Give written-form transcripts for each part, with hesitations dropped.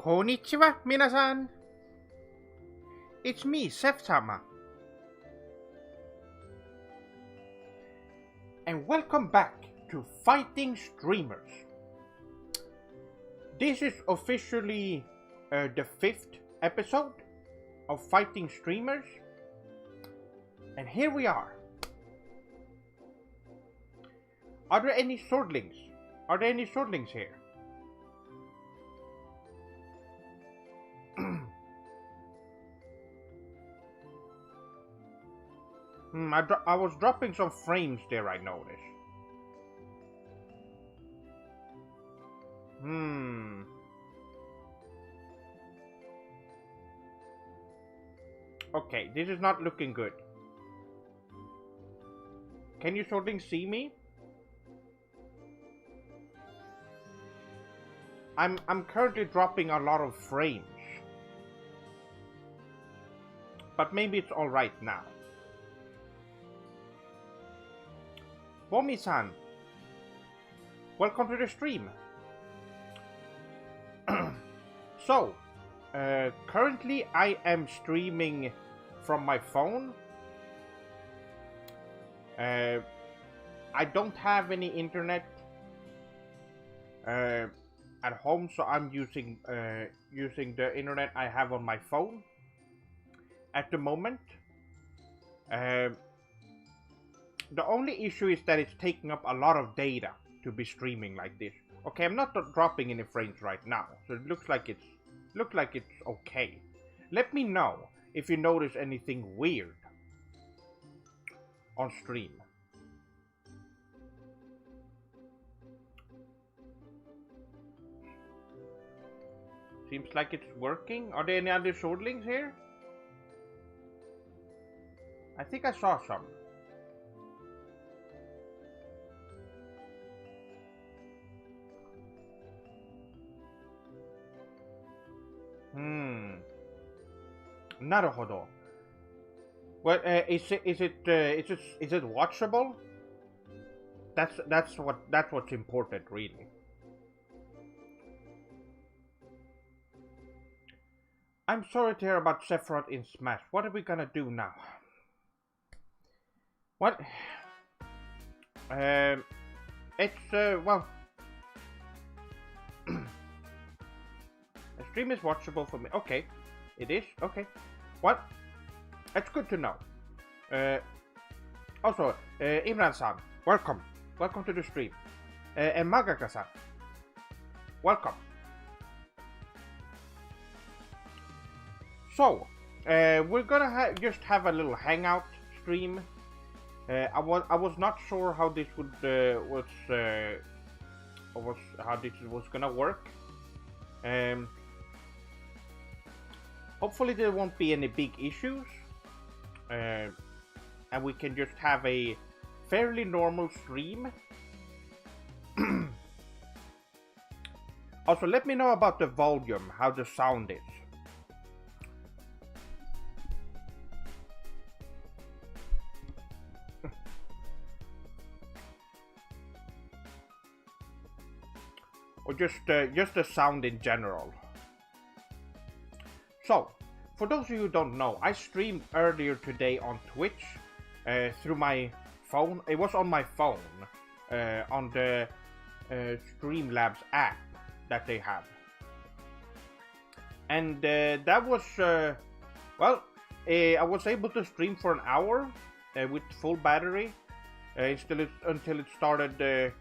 Konnichiwa, minasan. It's me, Sephiroth. And welcome back to Fighting Streamers. This is officially the 5th episode of Fighting Streamers. And here we are. Are there any swordlings? Are there any swordlings here? I was dropping some frames there, I noticed. Okay, this is not looking good. Can you swordlings see me? I'm currently dropping a lot of frames. But maybe it's alright now. Bomi-san, welcome to the stream. So, currently I am streaming from my phone. I don't have any internet at home, so I'm using the internet I have on my phone at the moment. The only issue is that it's taking up a lot of data to be streaming like this. Okay, I'm not dropping any frames right now, so it looks like it's okay. Let me know if you notice anything weird on stream. Seems like it's working. Are there any other swordlings here? I think I saw some. Naruto. Well, is it watchable? That's what's important, really. I'm sorry to hear about Sephiroth in Smash. What are we gonna do now? What? It's well. The stream is watchable for me. Okay, it is. Okay, what? That's good to know. Also, Imran-san, welcome to the stream. And Magaka-san, welcome. So, we're gonna just have a little hangout stream. I was not sure how this would how this was gonna work. Hopefully there won't be any big issues, and we can just have a fairly normal stream. Also, let me know about the volume, how the sound is. Or just the sound in general. So, for those of you who don't know, I streamed earlier today on Twitch through my phone. It was on my phone, on the Streamlabs app that they have. And that was, well, I was able to stream for an hour with full battery until it started.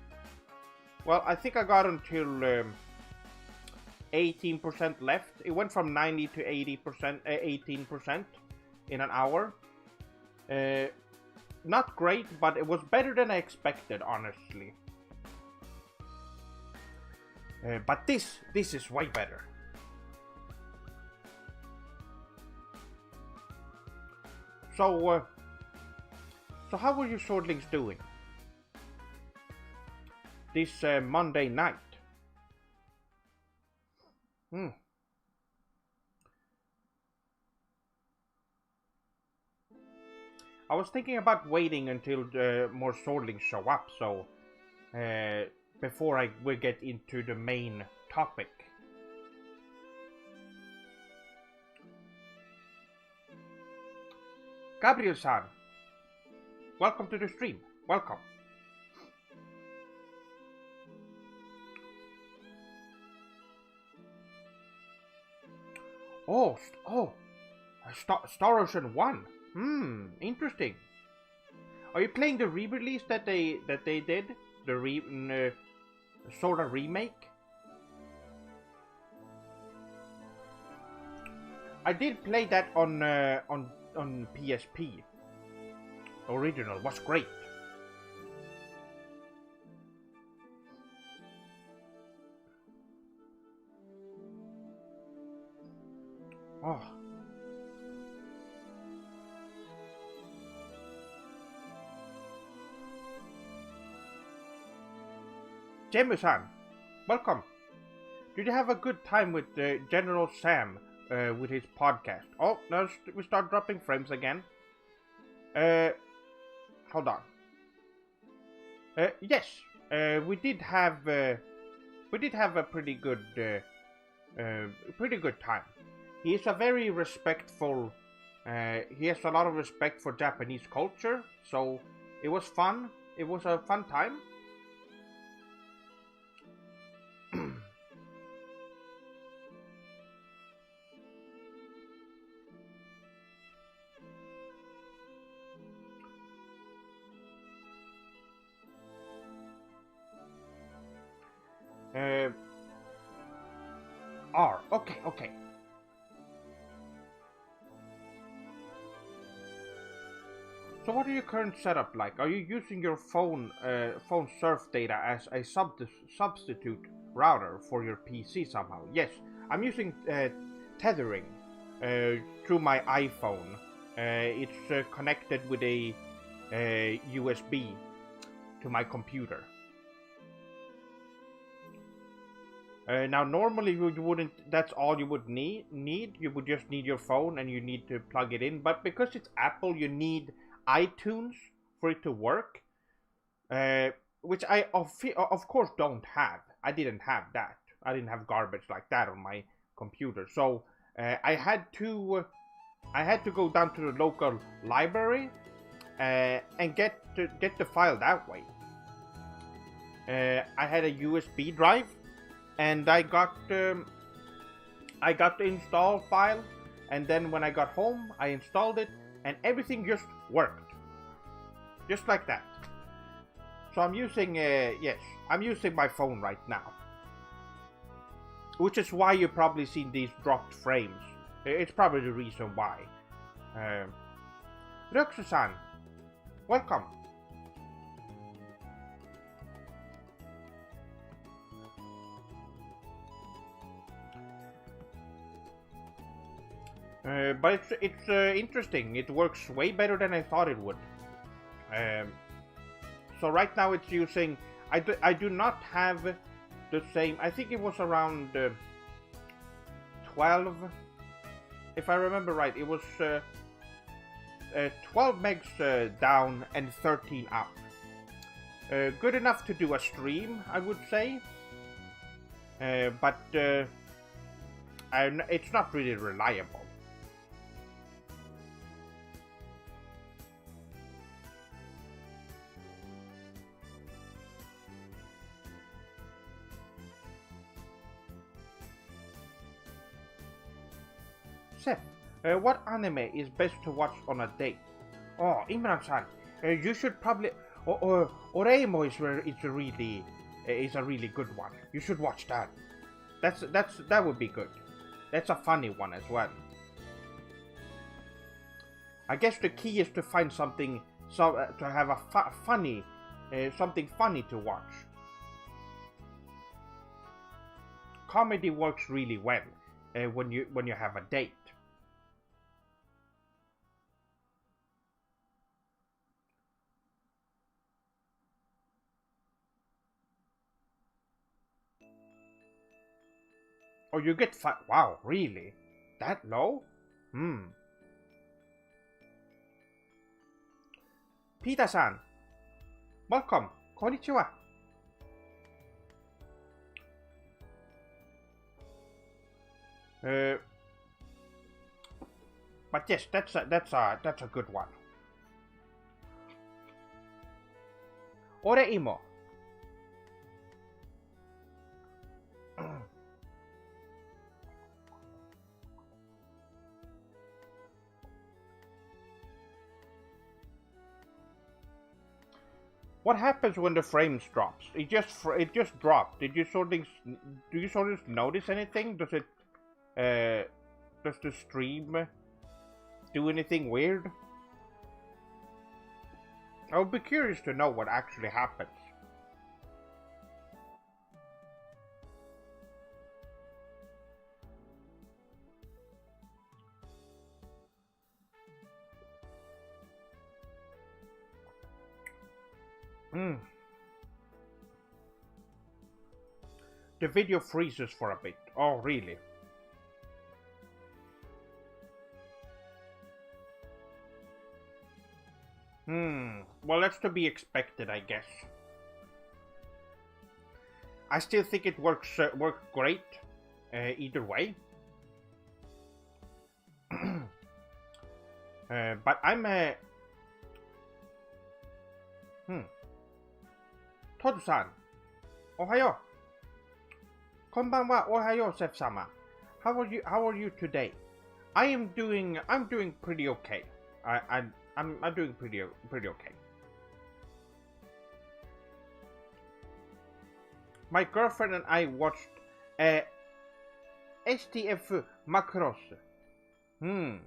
Well, I think I got until 18% left. It went from 90 to 80%, 18% in an hour. Not great, but it was better than I expected, honestly. But this is way better. So how were you swordlings doing this Monday night? I was thinking about waiting until more swordlings show up, so before we get into the main topic. Gabriel-san, welcome to the stream. Welcome. Oh, Star Ocean 1. Interesting. Are you playing the re-release that they did? The sort of remake? I did play that on PSP. Original was great. Oh. Jameson, welcome. Did you have a good time with General Sam with his podcast? Oh, now we start dropping frames again. Hold on. Yes, we did have a pretty good time. He is a very respectful. He has a lot of respect for Japanese culture, so it was fun. It was a fun time. Okay. So what are your current setup like? Are you using your phone surf data as a substitute router for your PC somehow? Yes, I'm using tethering through my iPhone. It's connected with a USB to my computer. Now, normally you wouldn't. That's all you would need. You would just need your phone and you need to plug it in. But because it's Apple, you need iTunes for it to work, which I of course don't have. I didn't have that. I didn't have garbage like that on my computer. So I had to go down to the local library and get the file that way. I had a USB drive. And I got the install file, and then when I got home, I installed it, and everything just worked, just like that. So I'm using I'm using my phone right now, which is why you probably seen these dropped frames. It's probably the reason why. Roxu-san, welcome. But it's interesting. It works way better than I thought it would. So right now it's using. I do not have the same. I think it was around 12, if I remember right. It was 12 megs down and 13 up. Good enough to do a stream, I would say. But it's not really reliable. Seth, what anime is best to watch on a date? Oh, Imran-san, you should probably. Oreimo is a really good one. You should watch that. That would be good. That's a funny one as well. I guess the key is to find something to have a funny, something funny to watch. Comedy works really well when you have a date. Oh, you get wow, really? That low? Peter-san, welcome. Konnichiwa. But yes, that's a good one. Ore imo. What happens when the frames drops? It just dropped. Do you sort of notice anything? Does the stream do anything weird? I would be curious to know what actually happens. The video freezes for a bit. Oh, really? Well, that's to be expected, I guess. I still think it works great either way. But I'm Todd-san, ohayo. Konbanwa, ohayo, Seth-sama. How are you today? I'm doing pretty okay. I'm doing pretty okay. My girlfriend and I watched STF Macross. Do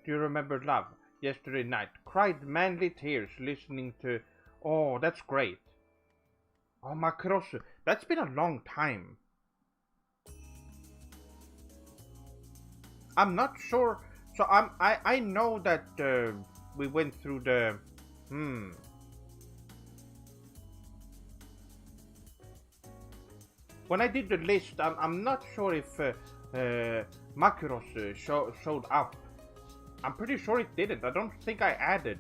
you remember Love? Yesterday night, cried manly tears listening to. Oh, that's great. Oh, Macross, that's been a long time. I'm not sure. So I know that we went through the When I did the list, I'm not sure if Macross showed up. I'm pretty sure it didn't. I don't think I added.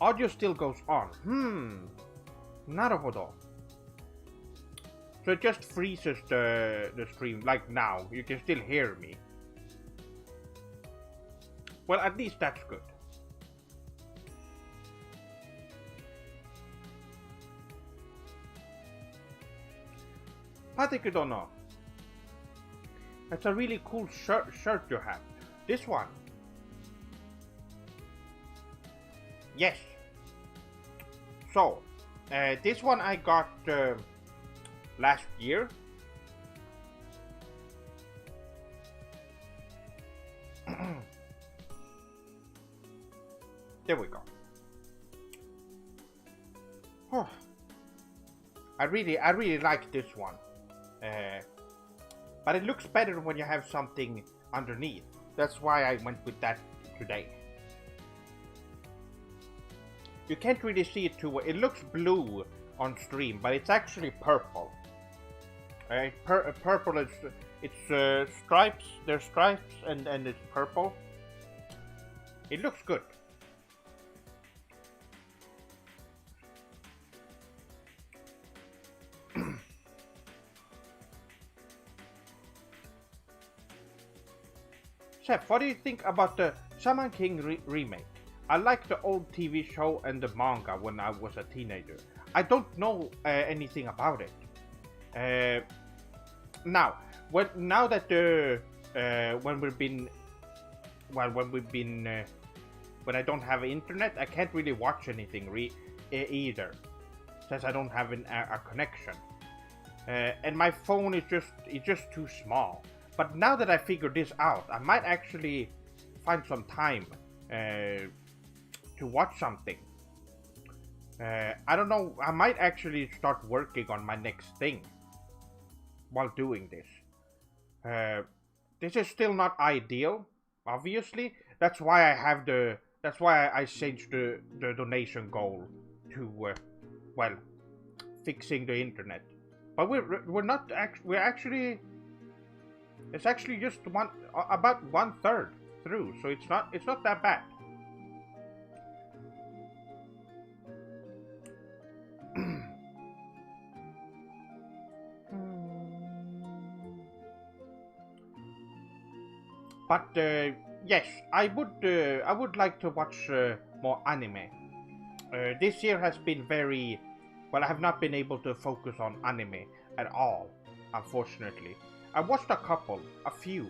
Audio still goes on. Naruhodo. So it just freezes the stream, like now. You can still hear me. Well, at least that's good. Patikudono. That's a really cool shirt you have. This one. Yes. So, this one I got last year. There we go. Oh, I really like this one. But it looks better when you have something underneath. That's why I went with that today. You can't really see it too well. It looks blue on stream, but it's actually purple. Purple is stripes. There's stripes and it's purple. It looks good. Seth, what do you think about the Shaman King remake? I liked the old TV show and the manga when I was a teenager. I don't know anything about it. Now that when I don't have internet, I can't really watch anything either, since I don't have a connection. And my phone is just too small. But now that I figured this out, I might actually find some time to watch something. I don't know, I might actually start working on my next thing while doing this. This is still not ideal, obviously. That's why I changed the donation goal to well, fixing the internet. But we're actually it's actually just about 1/3 through, so it's not that bad. But yes, I would like to watch more anime. This year has been very well. I have not been able to focus on anime at all, unfortunately. I watched a few.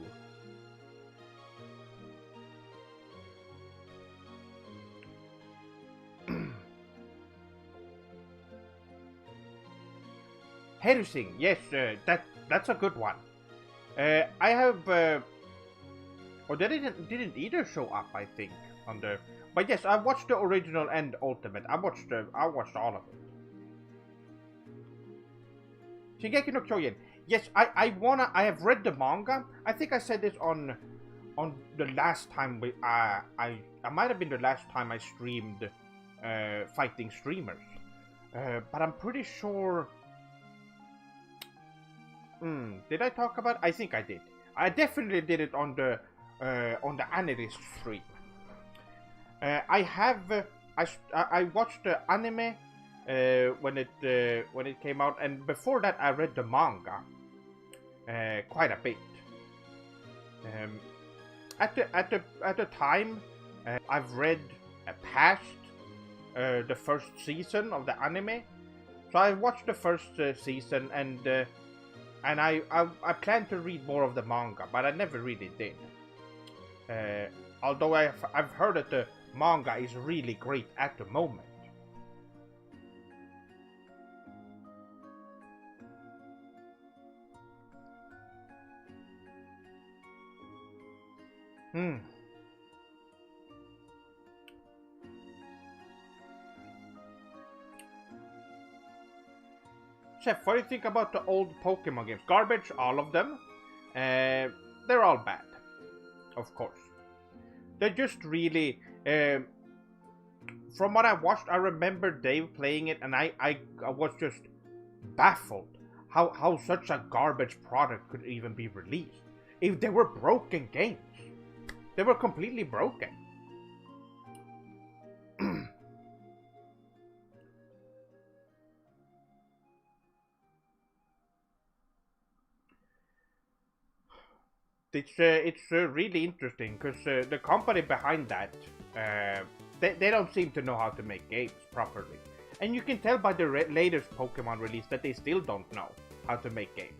Helsing, yes, that's a good one. I have, or they didn't either show up. I think on the, but yes, I watched the original and ultimate. I watched all of it. Shingeki no Kyojin. Yes, I have read the manga. I think I said this on the last time I might have been the last time I streamed fighting streamers. But I'm pretty sure. Did I talk about? I think I did. I definitely did it on the analyst stream. I watched the anime when it came out, and before that I read the manga quite a bit. At the time, I've read past the first season of the anime, so I watched the first season, and I plan to read more of the manga, but I never really did. Although I've heard that the manga is really great at the moment. Chef, what do you think about the old Pokemon games? Garbage, all of them. They're all bad, of course. They're just really. From what I watched, I remember Dave playing it, and I was just baffled how such a garbage product could even be released. If they were broken games, they were completely broken. It's really interesting because the company behind that they don't seem to know how to make games properly, and you can tell by the latest Pokemon release that they still don't know how to make games.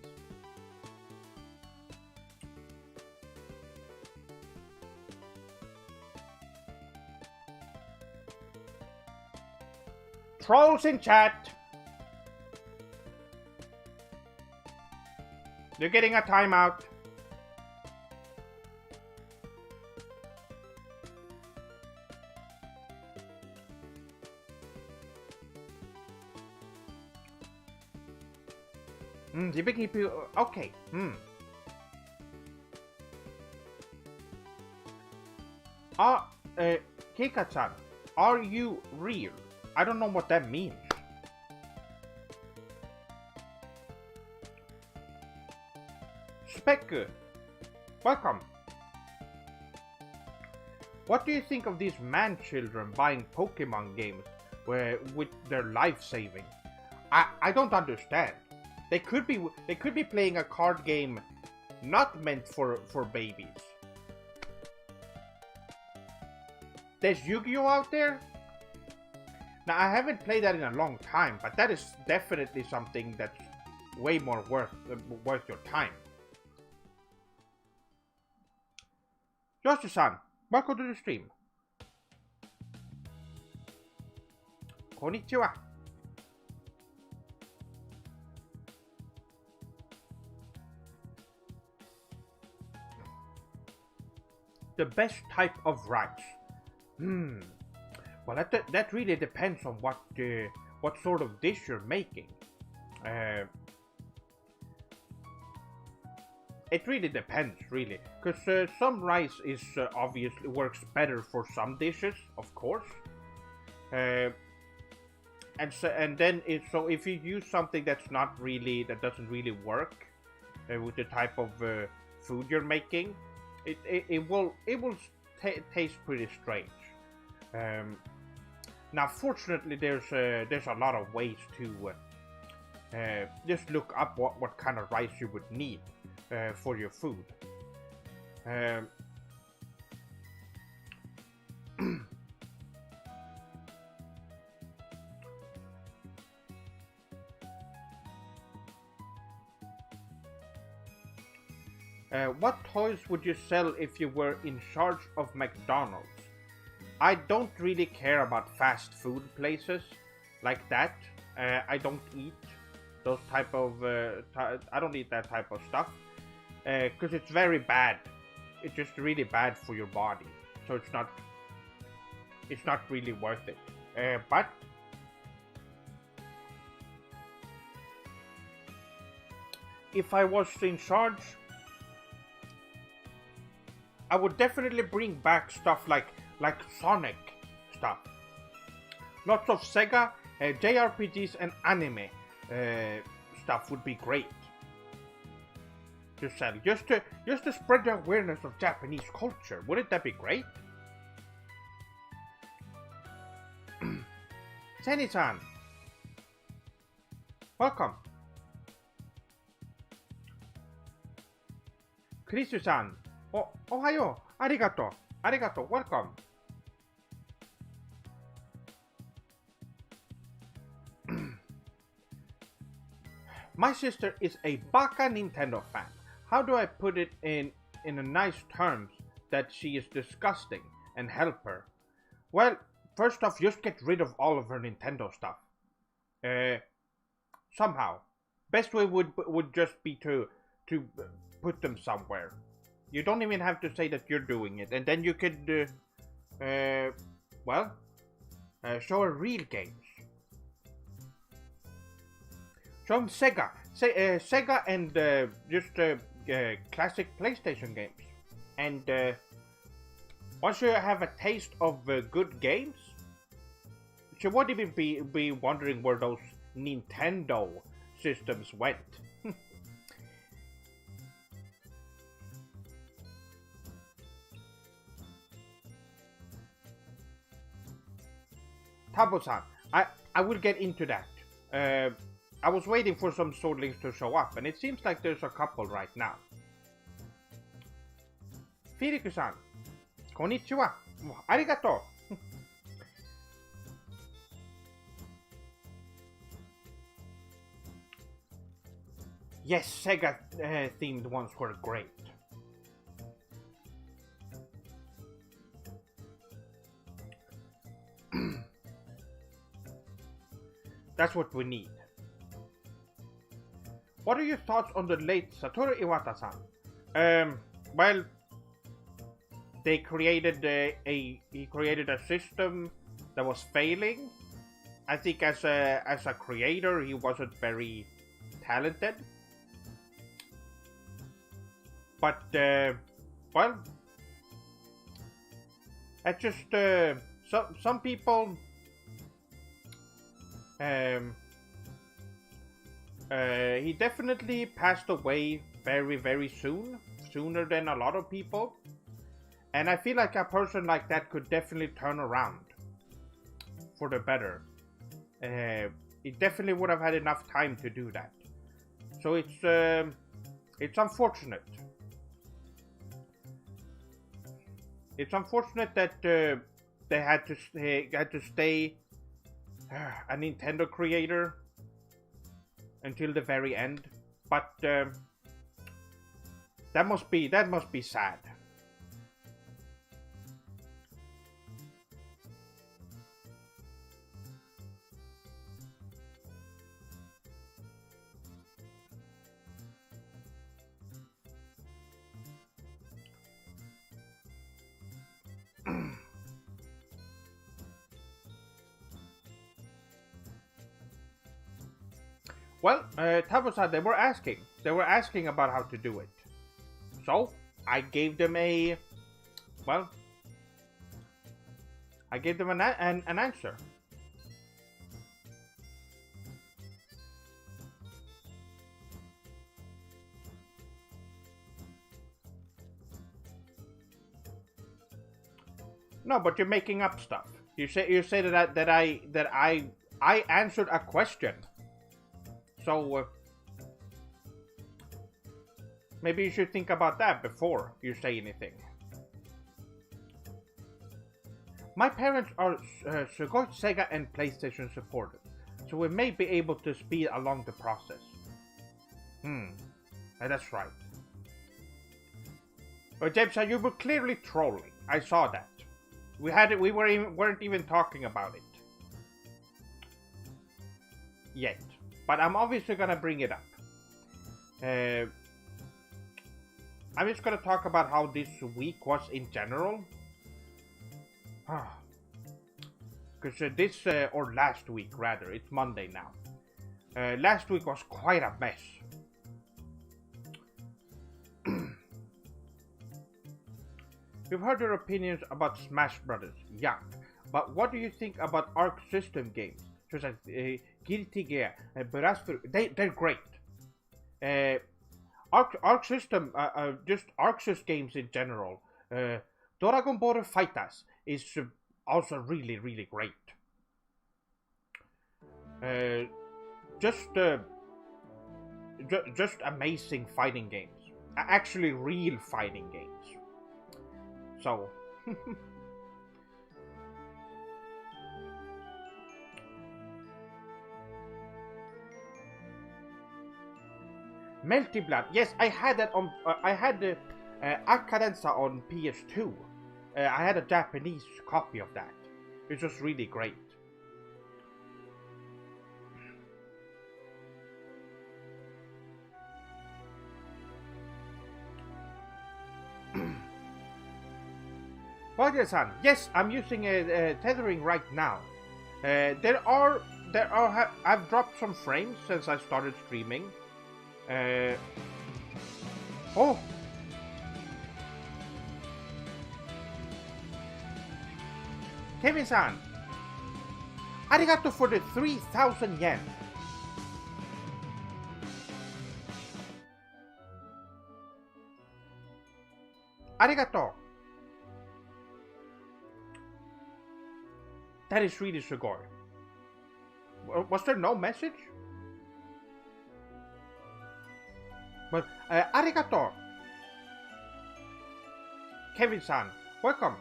Trolls in chat. You're getting a timeout. Okay. Kika-chan, are you real? I don't know what that means. Speku, welcome. What do you think of these man-children buying Pokemon games with their life saving? I don't understand. They could be playing a card game not meant for babies. There's Yu-Gi-Oh out there. Now I haven't played that in a long time, but that is definitely something that's way more worth your time. Yoshi-san, welcome to the stream. Konnichiwa. The best type of rice. Well, that really depends on what sort of dish you're making. It really depends, really, because some rice is obviously works better for some dishes, of course. So if you use something that doesn't really work with the type of food you're making, it will taste pretty strange. Now, fortunately, there's a lot of ways to just look up what kind of rice you would need for your food. What toys would you sell if you were in charge of McDonald's? I don't really care about fast food places like that. I don't eat those type of. I don't eat that type of stuff because it's very bad. It's just really bad for your body. So it's not. It's not really worth it. But if I was in charge, I would definitely bring back stuff like Sonic stuff. Lots of Sega, JRPGs and anime stuff would be great to sell. Just to spread the awareness of Japanese culture. Wouldn't that be great? Seni-san, welcome. Chrisu-san, ohayo, arigato, welcome. My sister is a baka Nintendo fan. How do I put it in a nice terms that she is disgusting and help her? Well, first off, just get rid of all of her Nintendo stuff. Somehow. Best way would just be to put them somewhere. You don't even have to say that you're doing it, and then you could, show her real games. Show them Sega, Sega and classic PlayStation games. And once you have a taste of good games, she won't even be wondering where those Nintendo systems went. Tabo-san, I will get into that. I was waiting for some swordlings to show up, and it seems like there's a couple right now. Firiku-san, konnichiwa, arigato. Yes, Sega themed ones were great. That's what we need. What are your thoughts on the late Satoru Iwata-san? Well, they created he created a system that was failing. I think as a creator, he wasn't very talented. But well, that's just some people. He definitely passed away very, very soon, sooner than a lot of people. And I feel like a person like that could definitely turn around for the better. He definitely would have had enough time to do that. So it's unfortunate. It's unfortunate that they had to stay a Nintendo creator until the very end, but that must be sad. Well, Tabo-san, they were asking about how to do it. So, I gave them an answer. No, but you're making up stuff. You say that I answered a question. So, maybe you should think about that before you say anything. My parents are Sega and PlayStation supported, so we may be able to speed along the process. That's right. James, you were clearly trolling. I saw that. We weren't even talking about it yet, but I'm obviously gonna bring it up. I'm just gonna talk about how this week was in general. Because or last week rather, it's Monday now. Last week was quite a mess. We've heard your opinions about Smash Brothers, yeah, but what do you think about Arc System games, such as Guilty Gear, they're great. Arc System, just Arc System games in general. Dragon Ball Fighters is also really, really great. Just amazing fighting games. Actually, real fighting games. So, Melty Blood. Yes, I had that on. I had the Acadenza on PS2. I had a Japanese copy of that. It was really great. Wagner-san, yes, I'm using tethering right now. I've dropped some frames since I started streaming. Oh! Kevin-san, arigato for the 3,000 yen. Arigato. That is really sugoi. Was there no message? But, arigato. Kevin-san, welcome.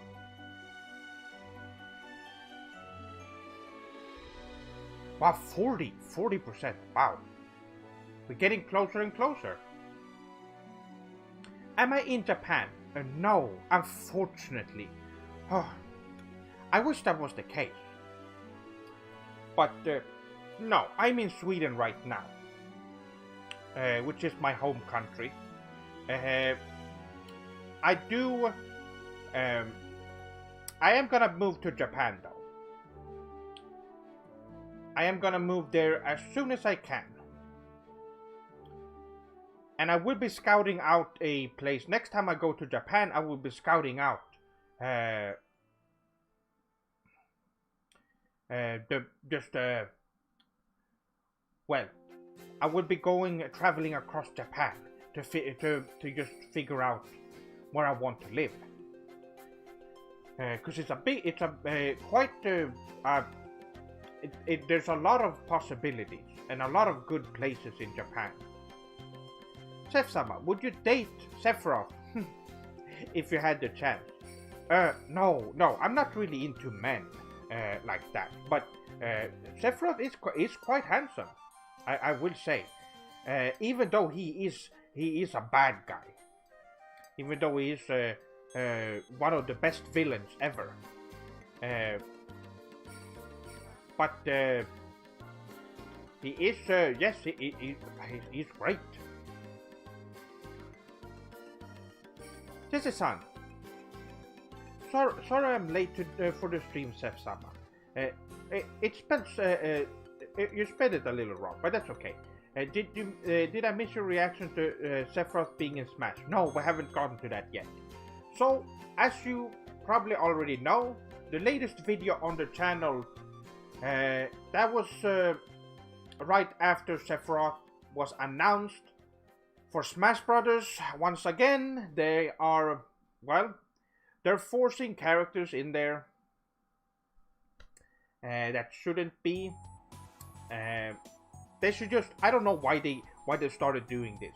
Wow, 40%. Wow. We're getting closer and closer. Am I in Japan? No, unfortunately. Oh, I wish that was the case. But, no, I'm in Sweden right now. Which is my home country. I am gonna move to Japan though. I am gonna move there as soon as I can. And I will be scouting out a place. Next time I go to Japan, I will be scouting out well, I will be traveling across Japan to just figure out where I want to live. Because there's a lot of possibilities and a lot of good places in Japan. Seth-sama, would you date Sephiroth if you had the chance? No, I'm not really into men like that. But Sephiroth is quite handsome, I will say. Even though he is a bad guy, even though he is one of the best villains ever. But he is, yes, he's great. Jesse-san, sorry I'm late for the stream, Seth-sama. It spells, you spelled it a little wrong, but that's okay. Did I miss your reaction to Sephiroth being in Smash? No, we haven't gotten to that yet. So, as you probably already know, the latest video on the channel, that was right after Sephiroth was announced for Smash Brothers. Once again, they're forcing characters in there that shouldn't be. They should just, I don't know why they started doing this.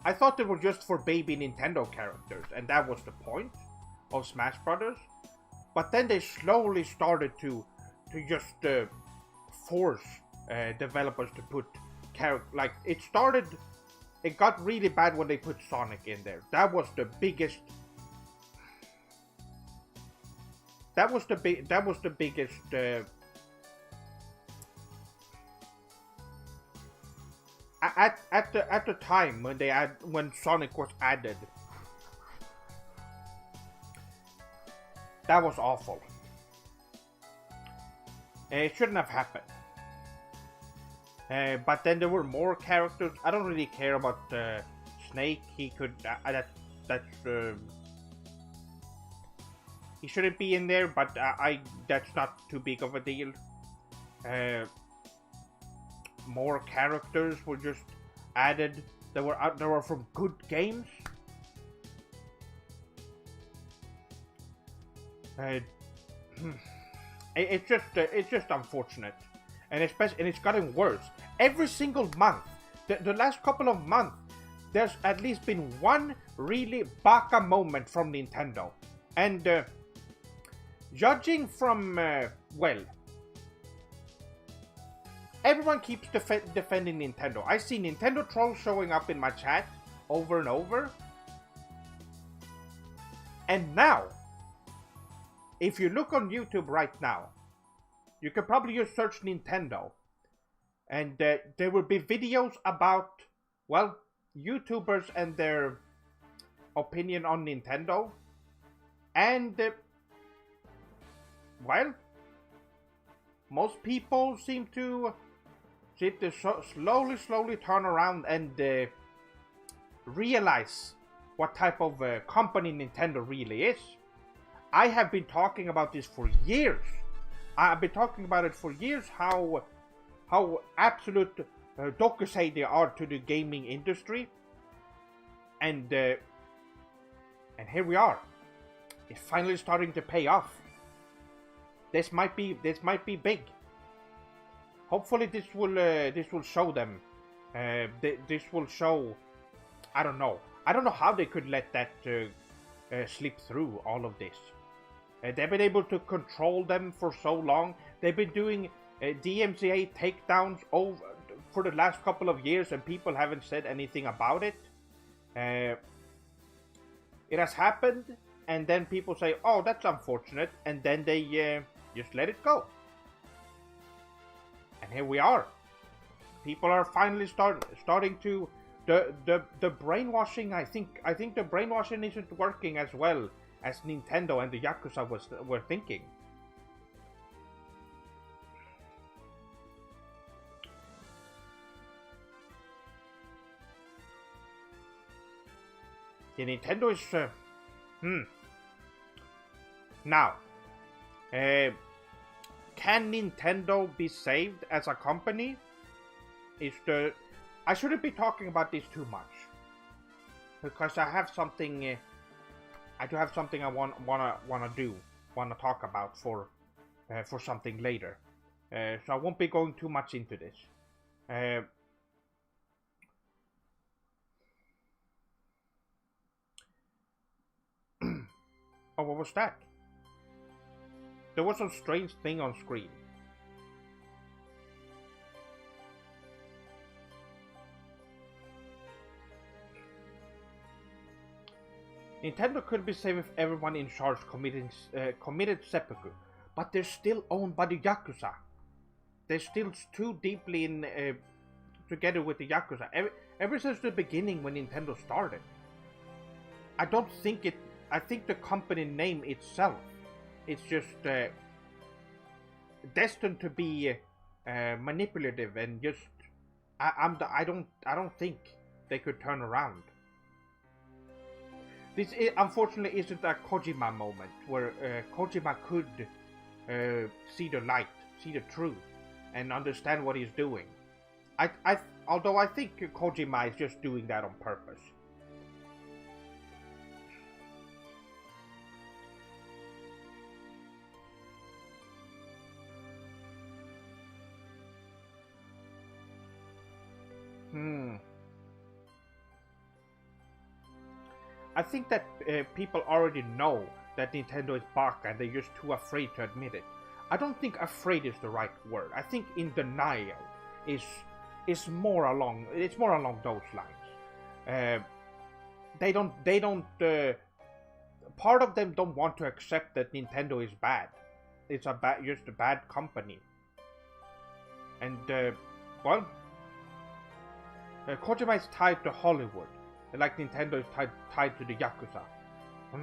I thought they were just for baby Nintendo characters, and that was the point of Smash Brothers. But then they slowly started to just force developers to put character, it got really bad when they put Sonic in there. That was the biggest that was the biggest. At the time when Sonic was added, that was awful. It shouldn't have happened. But then there were more characters. I don't really care about Snake. He could he shouldn't be in there, but that's not too big of a deal. More characters were just added. They were from good games. It's just unfortunate, and it's gotten worse every single month. The last couple of months, there's at least been one really baka moment from Nintendo, and judging from well, everyone keeps defending Nintendo. I see Nintendo trolls showing up in my chat over and over, and now, if you look on YouTube right now, you can probably just search Nintendo, and there will be videos about, well, YouTubers and their opinion on Nintendo, and well, most people seem to slowly turn around and realize what type of company Nintendo really is. I have been talking about this for years. I've been talking about it for years, how absolute dokusei they are to the gaming industry, and here we are. It's finally starting to pay off. This might be big. Hopefully, this will show them. This will show. I don't know how they could let that slip through all of this. They've been able to control them for so long. They've been doing DMCA takedowns for the last couple of years, and people haven't said anything about it. It has happened, and then people say, "Oh, that's unfortunate," and then they just let it go. And here we are. People are finally starting to the brainwashing. I think the brainwashing isn't working as well as Nintendo and the Yakuza were thinking. The Nintendo is now. Can Nintendo be saved as a company? I shouldn't be talking about this too much, because I have something. I do have something I want to talk about for something later. So I won't be going too much into this. Oh, what was that? There was some strange thing on screen. Nintendo could be saved if everyone in charge committed seppuku, but they're still owned by the Yakuza. They're still too deeply in together with the Yakuza. Ever since the beginning when Nintendo started. I don't think it. I think the company name itself, it's just destined to be manipulative, and just I don't think they could turn around. This unfortunately isn't a Kojima moment where Kojima could see the light, see the truth, and understand what he's doing. Although I think Kojima is just doing that on purpose. I think that people already know that Nintendo is baka, and they're just too afraid to admit it. I don't think afraid is the right word. I think in denial is more along. It's more along those lines. They don't part of them don't want to accept that Nintendo is bad. It's just a bad company. And well, Kojima is tied to Hollywood, like Nintendo is tied to the Yakuza.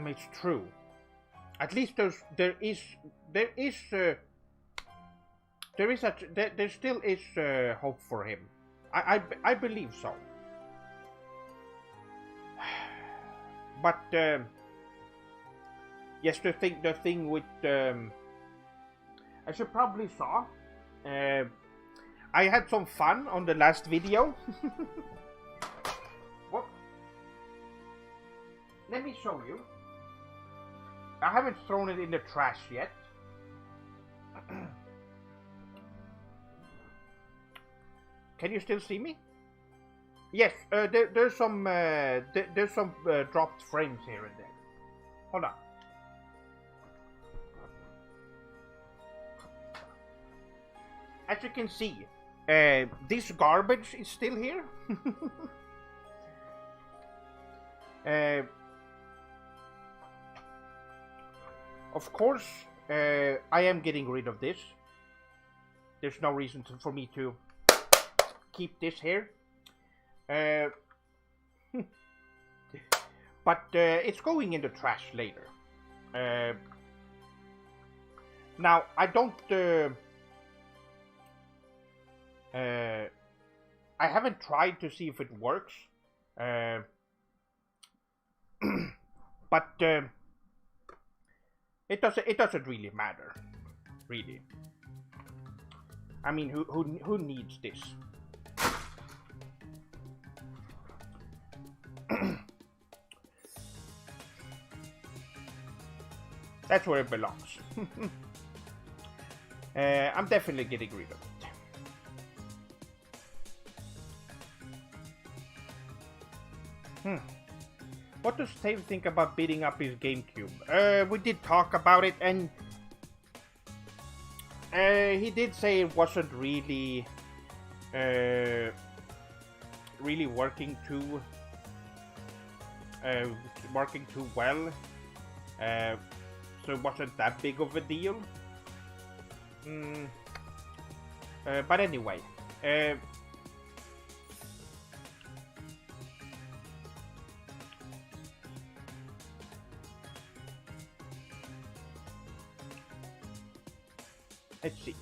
It's true. At least there still is hope for him. I believe so. But yes, the thing with as you probably saw, I had some fun on the last video. What? Let me show you. I haven't thrown it in the trash yet. Can you still see me? Yes, there's some dropped frames here and there. Hold on. As you can see, this garbage is still here. Of course, I am getting rid of this. There's no reason for me to keep this here. But it's going in the trash later. Now, I don't... I haven't tried to see if it works. But it doesn't really matter. Really. I mean, who needs this? That's where it belongs. I'm definitely getting rid of it. What does Tave think about beating up his GameCube? We did talk about it, and he did say it wasn't really working too well. So it wasn't that big of a deal. But anyway, let's see.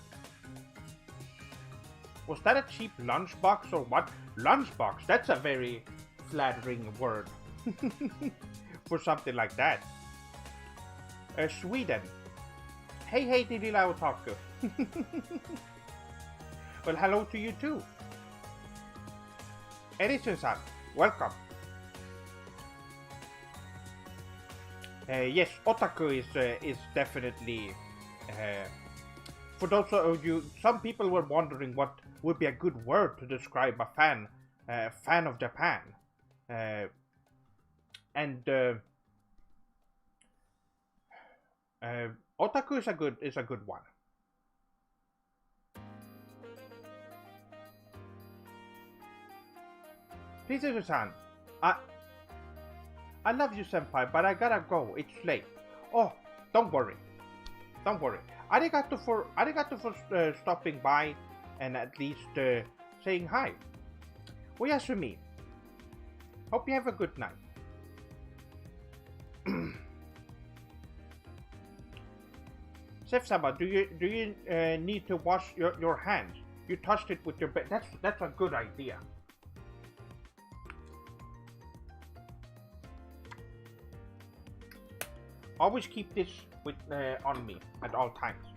Was that a cheap lunchbox or what? Lunchbox? That's a very flattering word for something like that. Sweden. Hey, Dilila Otaku. Well, hello to you too. Edison-san, welcome. Yes, otaku is definitely. For those of you, some people were wondering what would be a good word to describe a fan of Japan, and otaku is a good one. Please, Susan, I love you, senpai, but I gotta go. It's late. Oh, don't worry. Arigato for stopping by and at least saying hi. Oyasumi. Hope you have a good night. Sef-sama, do you need to wash your hands? You touched it with your that's a good idea. Always keep this with on me at all times.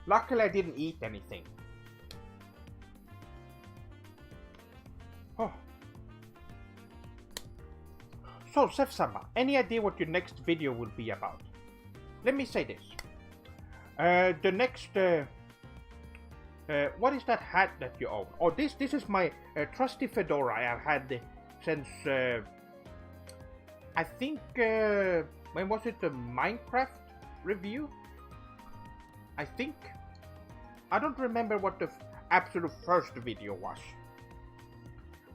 Luckily, I didn't eat anything. Oh. So, Sef-sama, any idea what your next video will be about? Let me say this. The next... what is that hat that you own? Oh, this is my trusty fedora I have had since... I think... when was it? The Minecraft review? I think. I don't remember what the absolute first video was.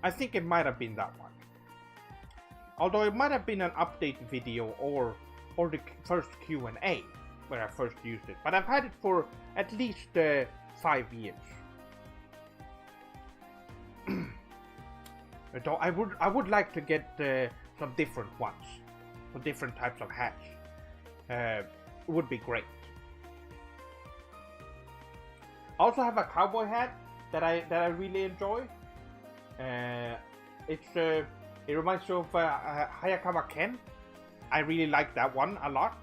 I think it might have been that one. Although it might have been an update video or the first Q&A where I first used it. But I've had it for at least 5 years. Though I would like to get some different ones, some different types of hats. Would be great. Also have a cowboy hat that I really enjoy. It reminds me of Hayakawa Ken. I really like that one a lot.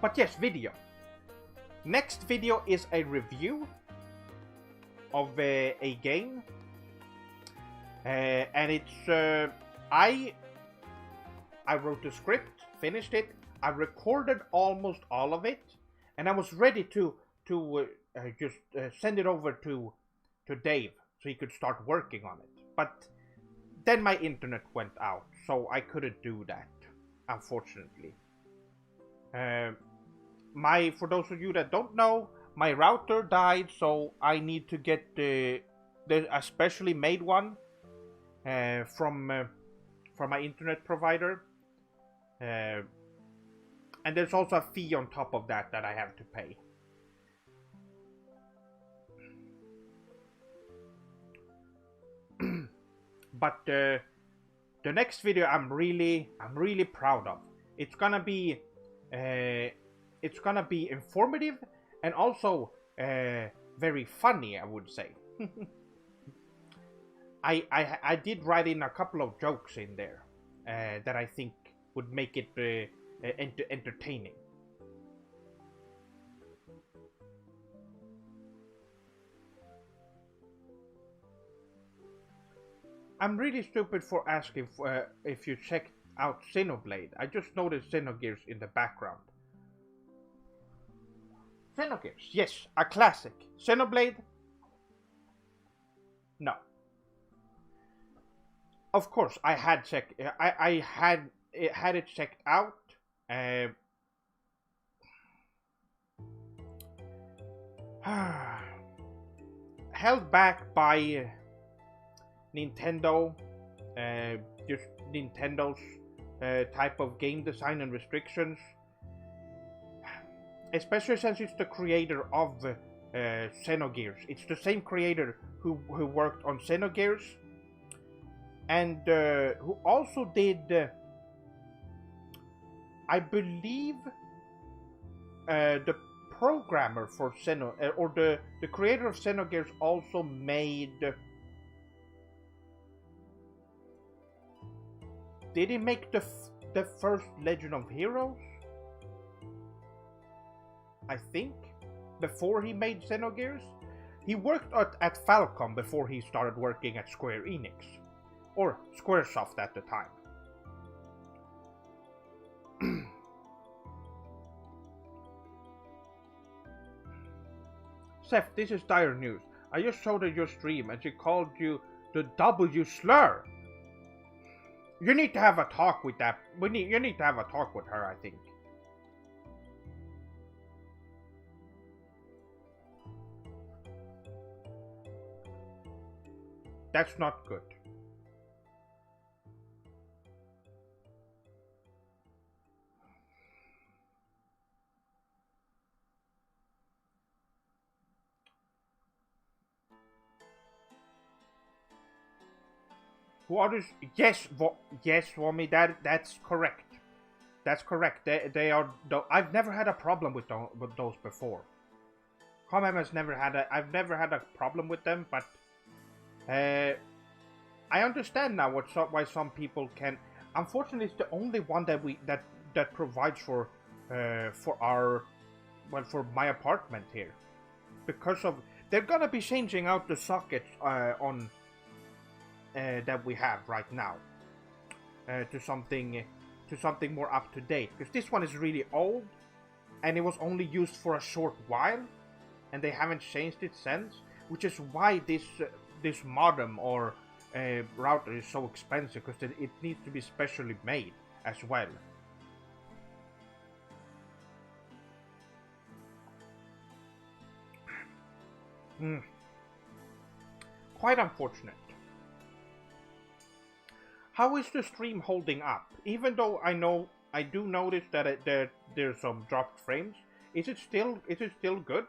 But yes, video. Next video is a review of a game, and it's I wrote the script, finished it. I recorded almost all of it, and I was ready to just send it over to Dave so he could start working on it. But then my internet went out, so I couldn't do that, unfortunately. For those of you that don't know, my router died, so I need to get a specially made one from my internet provider. And there's also a fee on top of that I have to pay. But the next video I'm really proud of. It's gonna be informative and also very funny, I would say. I did write in a couple of jokes in there that I think would make it entertaining. I'm really stupid for asking if you checked out Xenoblade. I just noticed Xenogears in the background. Xenogears, yes, a classic. Xenoblade? No. Of course, I had checked. I had it checked out. Held back by Nintendo, just Nintendo's type of game design and restrictions. Especially since it's the creator of Xenogears. It's the same creator who worked on Xenogears, and who also did, I believe, the programmer for or the creator of Xenogears also made. Did he make the first Legend of Heroes? I think, before he made Xenogears. He worked at Falcom before he started working at Square Enix, or Squaresoft at the time. Seth, this is dire news. I just showed her your stream and she called you the W slur. You need to have a talk with that. You need to have a talk with her, I think. That's not good. What is yes, Wami? That's correct. That's correct. They are. I've never had a problem with those before. Comem has never had a. I've never had a problem with them, but I understand now why some people can. Unfortunately, it's the only one that provides for our, well, for my apartment here, because of they're gonna be changing out the sockets on. That we have right now to something more up to date, because this one is really old and it was only used for a short while and they haven't changed it since, which is why this modem or router is so expensive, because it needs to be specially made as well. Mm. Quite unfortunate. How is the stream holding up? Even though I do notice that there's some dropped frames. Is it still good?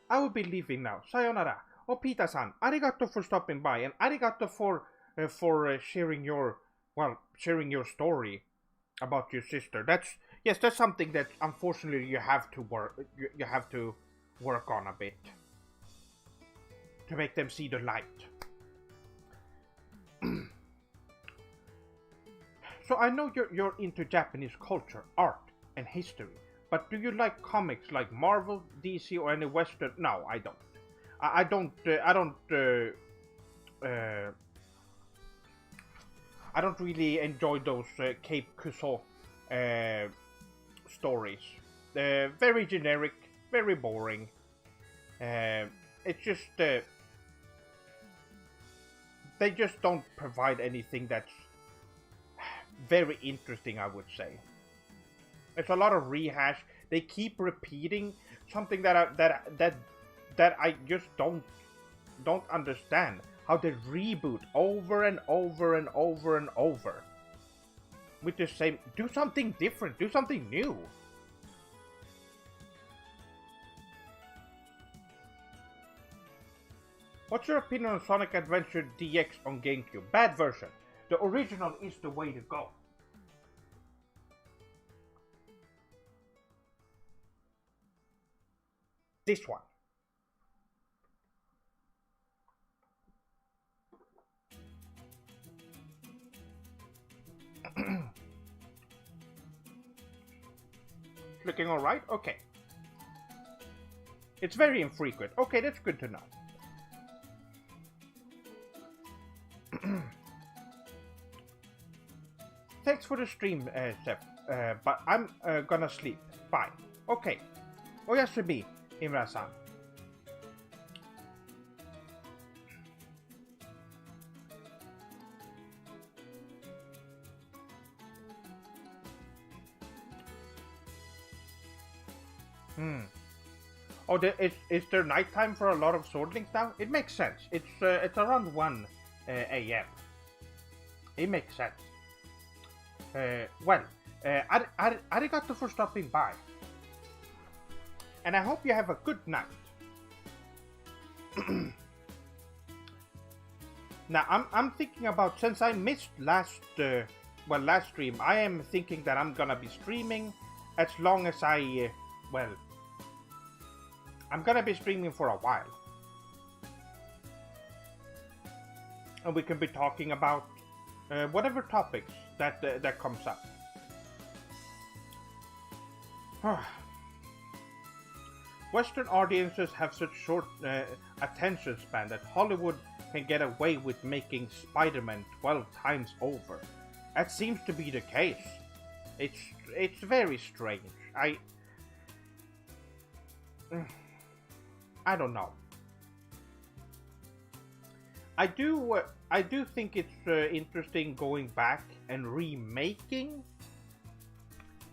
I will be leaving now. Sayonara. Oh, Pita-san, arigato for stopping by, and arigato for sharing your story about your sister. That's something that unfortunately you have to work on a bit to make them see the light. So I know you're into Japanese culture, art, and history, but do you like comics like Marvel, DC, or any Western? No, I don't. I don't really enjoy those Cape Cusot stories. Very generic, very boring. It's just they just don't provide anything that's very interesting, I would say. It's a lot of rehash. They keep repeating something that I just don't understand. How they reboot over and over and over and over with the same. Do something different. Do something new. What's your opinion on Sonic Adventure DX on GameCube? Bad version. The original is the way to go. This one. Looking alright? Okay. It's very infrequent. Okay, that's good to know. Thanks for the stream, Seth. But I'm gonna sleep. Bye. Okay. Oyasumi, Imra-san. Oh, is there nighttime for a lot of swordlings now? It makes sense. It's around 1 a.m. It makes sense. Arigato for stopping by. And I hope you have a good night. Now, I'm thinking about, since I missed last stream, I am thinking that I'm gonna be streaming as long as I'm gonna be streaming for a while. And we can be talking about whatever topics that comes up. Western audiences have such short attention span that Hollywood can get away with making Spider-Man 12 times over. That seems to be the case. It's very strange. I don't know. I do think it's interesting going back and remaking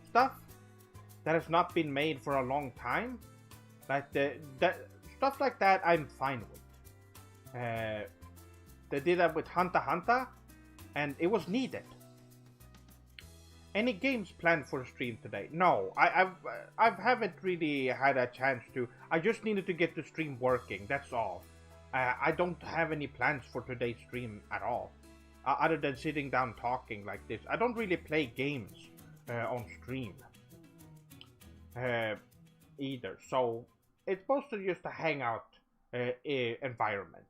stuff that has not been made for a long time. Like that stuff like that, I'm fine with. They did that with Hunter x Hunter, and it was needed. Any games planned for stream today? No, I haven't really had a chance to. I just needed to get the stream working. That's all. I don't have any plans for today's stream at all, other than sitting down talking like this. I don't really play games on stream either, so it's mostly just a hangout environment.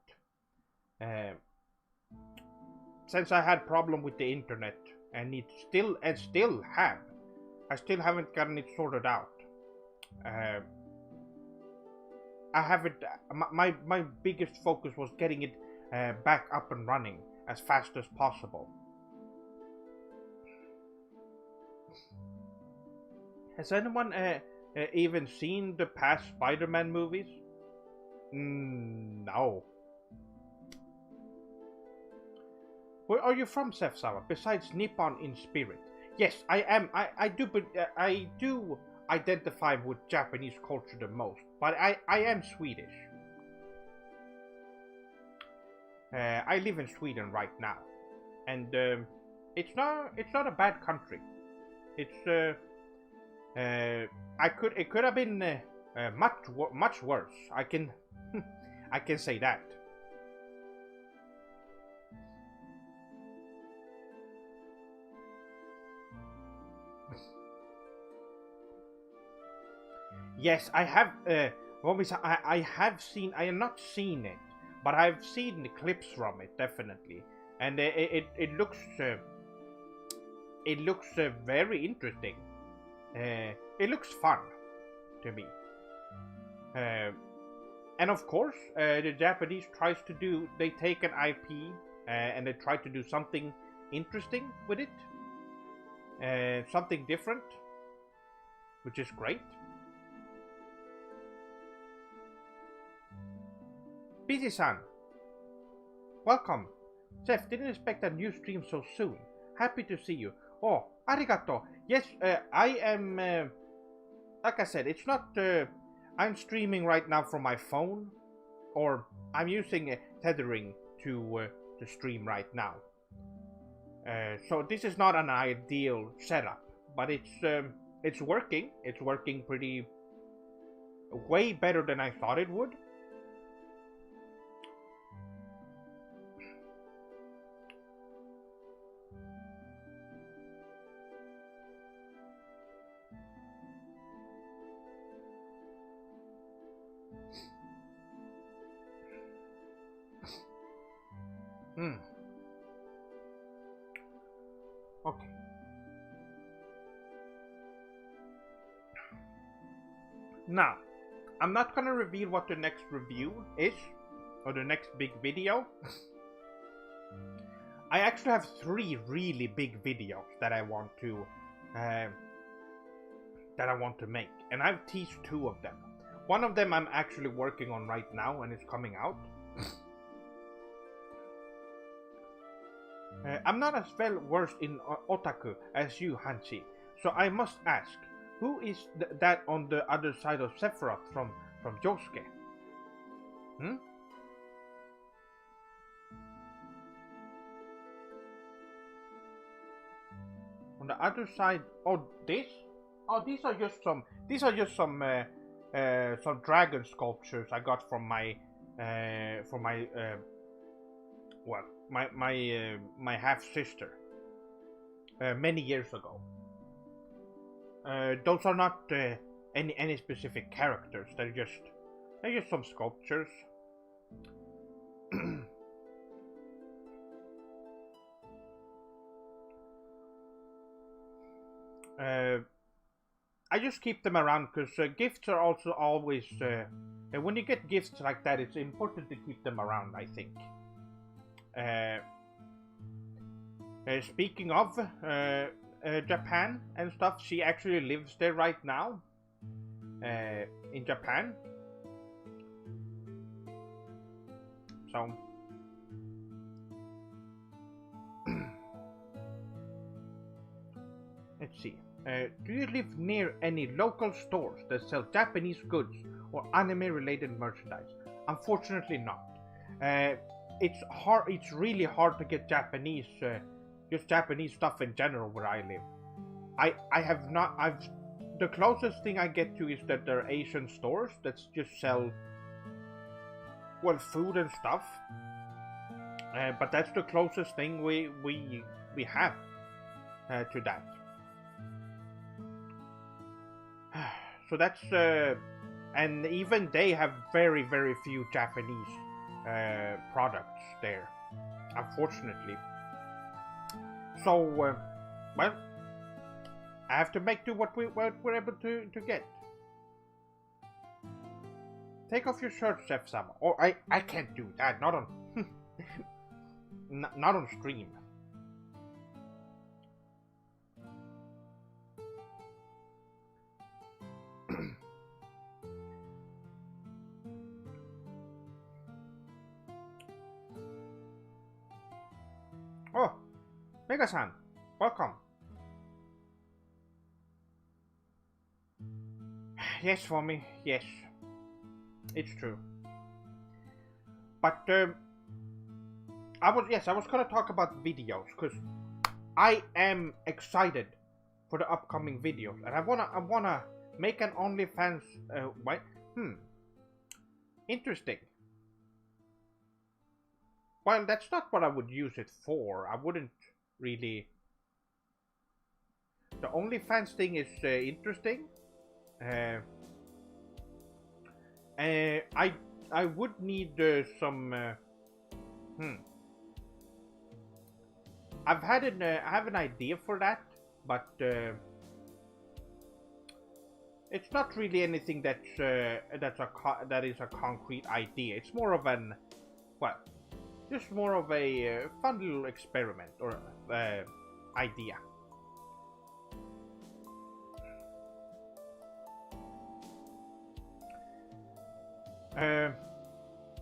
Since I had problem with the internet and I still haven't gotten it sorted out. I haven't. My biggest focus was getting it back up and running as fast as possible. Has anyone even seen the past Spider-Man movies? No. Where are you from, Sephiroth? Besides Nippon in spirit. Yes, I am. I do identify with Japanese culture the most, but I am Swedish. I live in Sweden right now, and it's not a bad country. It's it could have been much worse. I can I can say that. Yes, I have. I have seen. I have not seen it, but I've seen the clips from it definitely, and it looks very interesting. It looks fun to me, and of course, the Japanese tries to do. They take an IP and they try to do something interesting with it, something different, which is great. Busy-san, welcome. Seth, didn't expect a new stream so soon. Happy to see you. Oh, arigato. Yes, I am, like I said, it's not, I'm streaming right now from my phone, or I'm using tethering to stream right now. So this is not an ideal setup, but it's working. It's working pretty, way better than I thought it would. Okay. Now, I'm not gonna reveal what the next review is, or the next big video. I actually have 3 really big videos that I want to make, and I've teased 2 of them. One of them I'm actually working on right now, and it's coming out. I'm not as well versed in otaku as you, Hanshi, so I must ask, who is that on the other side of Sephiroth from Josuke? On the other side, oh, this? Oh, these are just some dragon sculptures I got from my my half sister many years ago. Those are not any specific characters. They're just some sculptures. I just keep them around because gifts are also always. And when you get gifts like that, it's important to keep them around, I think. Speaking of Japan and stuff, she actually lives there right now. In Japan. So. Let's see. Do you live near any local stores that sell Japanese goods or anime-related merchandise? Unfortunately not. It's hard. It's really hard to get Japanese, just Japanese stuff in general where I live. I have not. The closest thing I get to is that there are Asian stores that just sell, well, food and stuff. But that's the closest thing we have to that. So that's and even they have very few Japanese products there, unfortunately. So well, I have to make do what we're able to get. Take off your shirt, Chef Sam. Or I can't do that. Not on not on stream. Mega-san, welcome. Yes, for me, yes. It's true. But, I was gonna talk about videos, because I am excited for the upcoming videos, and I wanna make an OnlyFans, what? Interesting. Well, that's not what I would use it for. I wouldn't really... The OnlyFans thing is interesting. I would need some... I have an idea for that, but it's not really anything that is a concrete idea. It's more of an, well, just more of a fun little experiment or idea.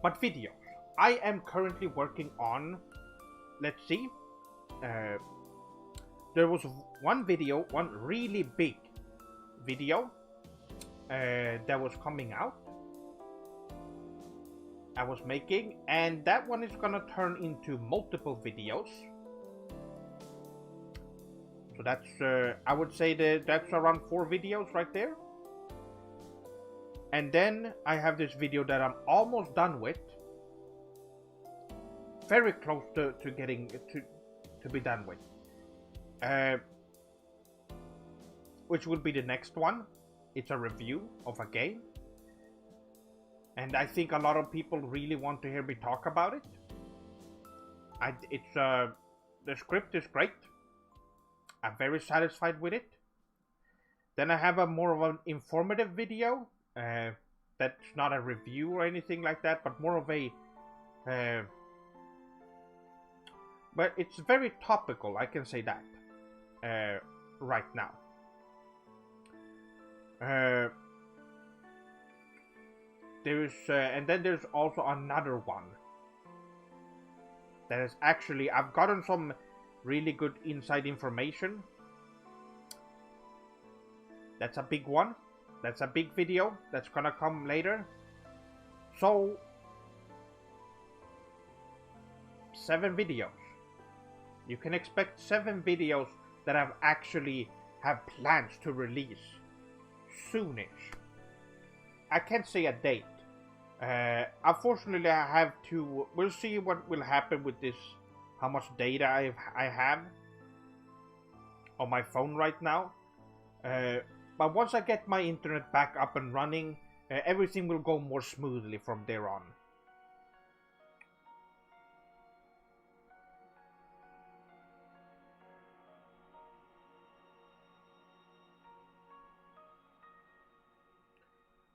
But videos. I am currently working on, let's see, there was one really big video that was coming out. I was making, and that one is gonna turn into multiple videos. So that's, I would say that's around 4 videos right there. And then I have this video that I'm almost done with. Very close to getting to be done with. Which will be the next one. It's a review of a game. And I think a lot of people really want to hear me talk about it. The script is great. I'm very satisfied with it. Then I have a more of an informative video. That's not a review or anything like that, but more of a... but it's very topical, I can say that. Right now. And then there's also another one. That is actually... I've gotten some really good inside information. That's a big one. That's a big video. That's gonna come later. So... 7 videos. You can expect 7 videos that I've actually have plans to release soonish. I can't say a date. Unfortunately, I have to... We'll see what will happen with this. How much data I have on my phone right now. But once I get my internet back up and running, everything will go more smoothly from there on.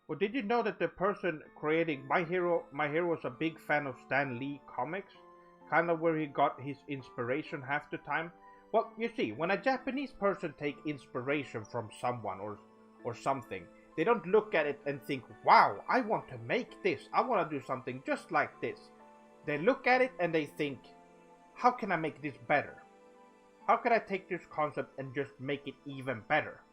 Well, did you know that the person creating My Hero was a big fan of Stan Lee comics? Kind of where he got his inspiration half the time. Well, you see, when a Japanese person takes inspiration from someone or something, they don't look at it and think, wow, I want to make this. I want to do something just like this. They look at it and they think, how can I make this better? How can I take this concept and just make it even better?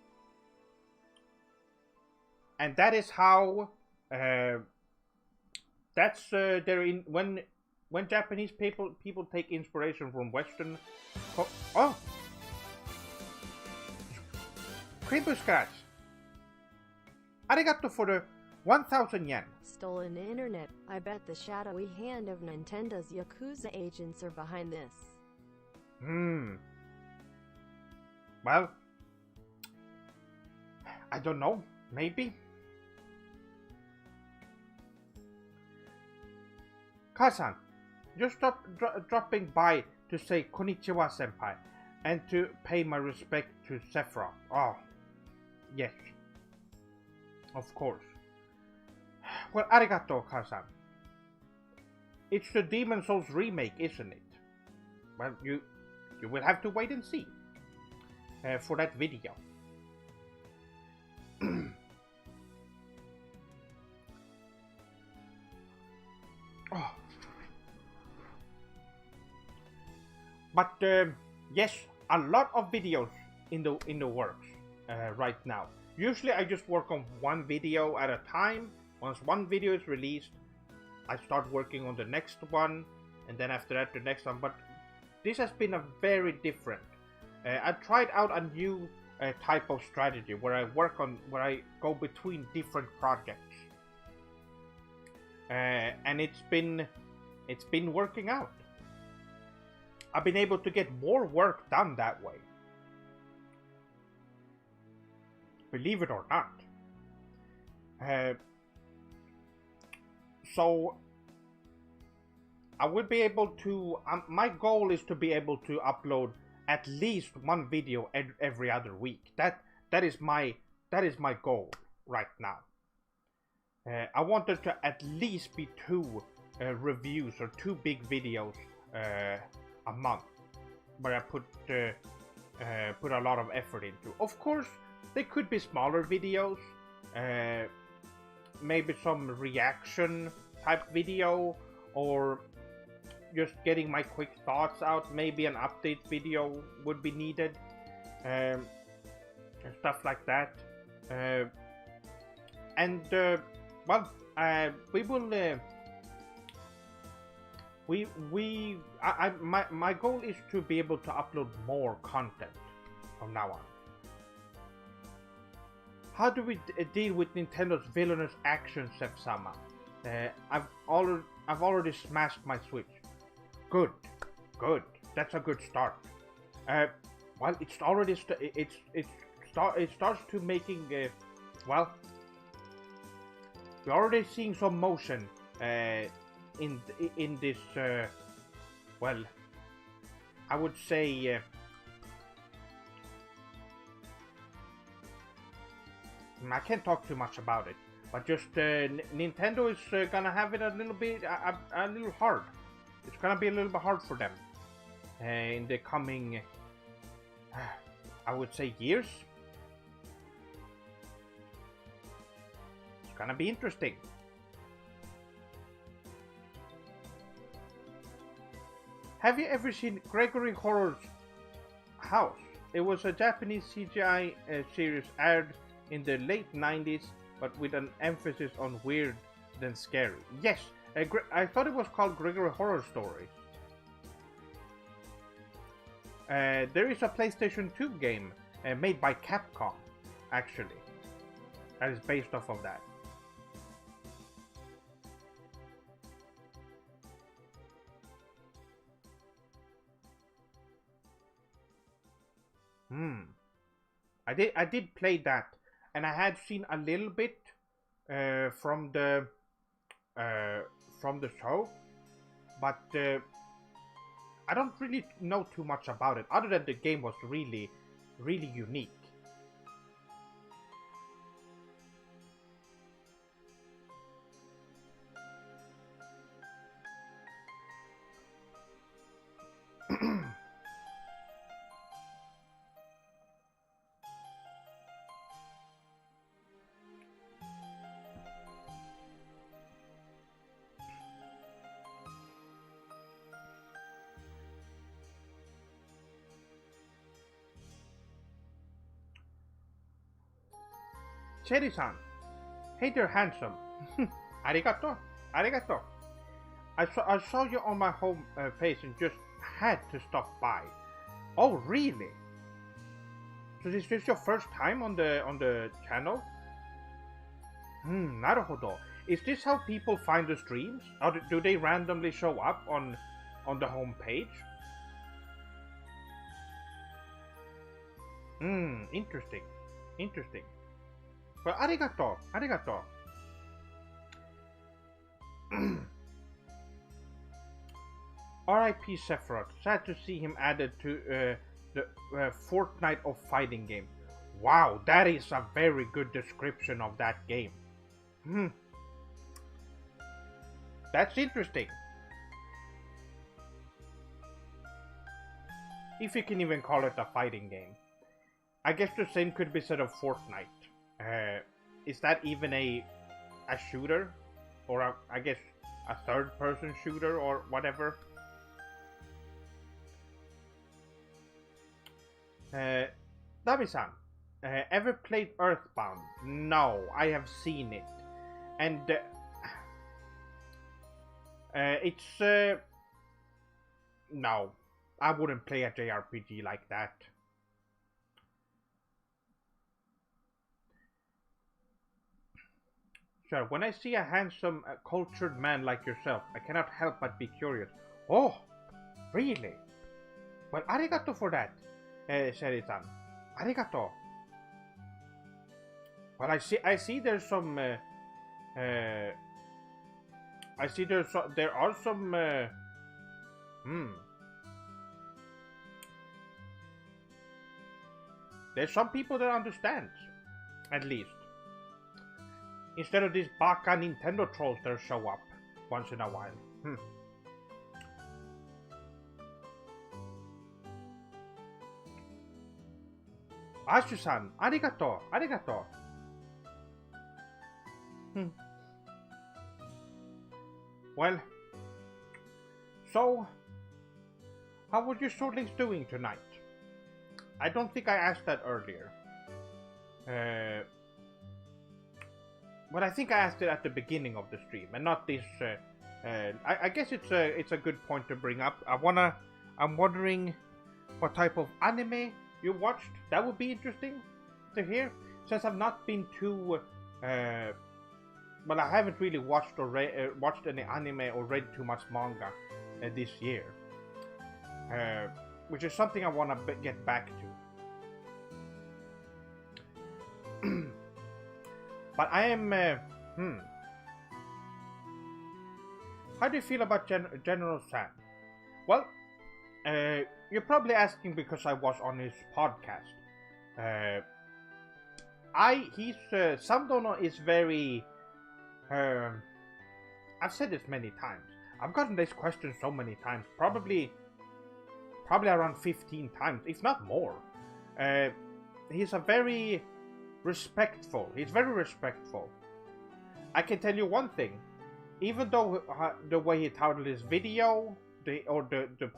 And that is how, that's, they're in, when Japanese people take inspiration from Western, oh! Creeper Scratch! Arigato for the 1,000 yen. Stolen internet. I bet the shadowy hand of Nintendo's Yakuza agents are behind this. Well, I don't know. Maybe. Kasan, just dropping by to say konnichiwa senpai and to pay my respect to Sephiroth. Oh, yes. Of course. Well, arigato, Kasan. It's the Demon Souls remake, isn't it? Well, you will have to wait and see for that video. Oh. But yes, a lot of videos in the works right now. Usually I just work on one video at a time. Once one video is released, I start working on the next one, and then after that the next one. But this has been a very different. I tried out a new type of strategy where I go between different projects, and it's been working out. I've been able to get more work done that way. Believe it or not. So I will be able to. My goal is to be able to upload at least one video every other week. That is my goal right now. I wanted to at least be 2 reviews or 2 big videos a month, where I put a lot of effort into. Of course, they could be smaller videos, maybe some reaction type video, or just getting my quick thoughts out. Maybe an update video would be needed, and stuff like that. We will. My goal is to be able to upload more content from now on. How do we deal with Nintendo's villainous actions, Sepsama? I've already smashed my Switch. Good. That's a good start. Well, it's already it starts to making. Well, we're already seeing some motion in this. Well, I would say. I can't talk too much about it, but just Nintendo is gonna have it a little bit, a little hard. It's gonna be a little bit hard for them in the coming, I would say, years. It's gonna be interesting. Have you ever seen Gregory Horror's House? It was a Japanese CGI series aired in the late 90s, but with an emphasis on weird than scary. Yes, I thought it was called Gregory Horror Stories. There is a PlayStation 2 game made by Capcom, actually, that is based off of that. I did play that, and I had seen a little bit from the show, but I don't really know too much about it, other than the game was really, really unique. Cherry-san, hey there, handsome. Arigato, arigato. I saw you on my home page and just had to stop by. Oh, really? So is this your first time on the channel? Naruhodo. Is this how people find the streams? Or do they randomly show up on the home page? Interesting. Interesting. Well, arigato, arigato. R.I.P. Sephiroth. Sad to see him added to the Fortnite of fighting games. Wow, that is a very good description of that game. That's interesting. If you can even call it a fighting game. I guess the same could be said of Fortnite. Is that even a shooter? Or I guess a third-person shooter or whatever? Dami-san, ever played Earthbound? No, I have seen it. And it's... no, I wouldn't play a JRPG like that. Sure, when I see a handsome, cultured man like yourself, I cannot help but be curious. Oh, really? Well, arigato for that, Seri-san. Arigato. Well, I see there's some, there are some, there's some people that understands, at least. Instead of these baka Nintendo trolls that show up once in a while. Ashu-san, arigato, arigato. Well, so, how was your Swordlings doing tonight? I don't think I asked that earlier. Well, I think I asked it at the beginning of the stream, and not this. I guess it's a good point to bring up. I'm wondering what type of anime you watched. That would be interesting to hear, since I've not been too. Well, I haven't really watched watched any anime or read too much manga this year, which is something I want to get back to. But I am. How do you feel about General San? Well, you're probably asking because I was on his podcast. Samdono is very. I've said this many times. I've gotten this question so many times, probably around 15 times, if not more. He's a very respectful. He's very respectful. I can tell you one thing. Even though the way he titled his video, the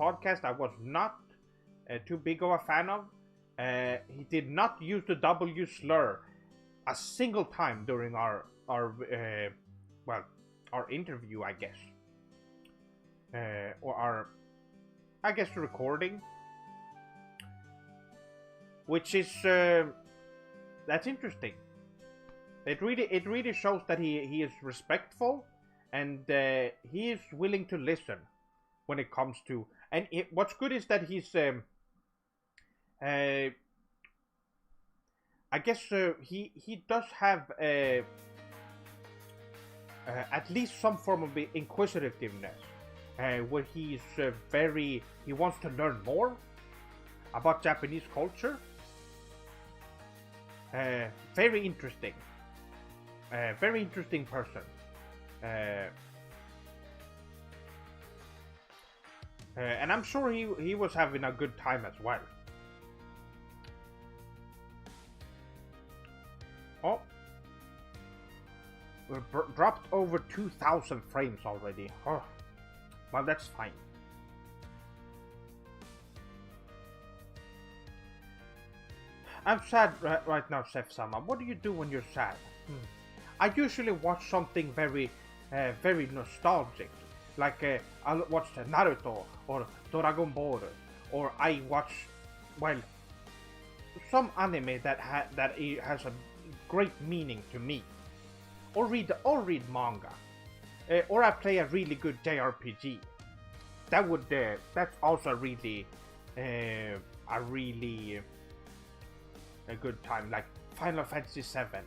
podcast, I was not too big of a fan of. He did not use the W slur a single time during our interview, I guess, or our recording, which is that's interesting. It really shows that he is respectful, and he is willing to listen when it comes to. And what's good is that he's I guess he does have at least some form of inquisitiveness, where he wants to learn more about Japanese culture. Very interesting person. And I'm sure he was having a good time as well. Oh, we're dropped over 2,000 frames already. Oh, well, that's fine. I'm sad right now, Seth-sama. What do you do when you're sad? I usually watch something very nostalgic. Like I'll watch Naruto or Dragon Ball, or I watch, well, some anime that has a great meaning to me, or read manga, or I play a really good JRPG. That's also really a good time, like Final Fantasy VII.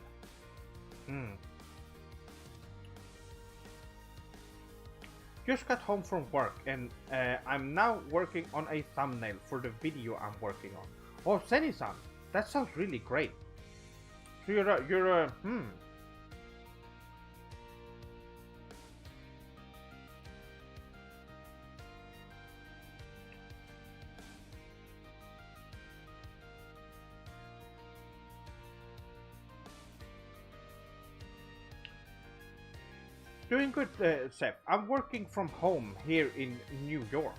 Just got home from work, and I'm now working on a thumbnail for the video I'm working on. Oh, Seni-san, that sounds really great. So you're doing good, Seth. I'm working from home here in New York,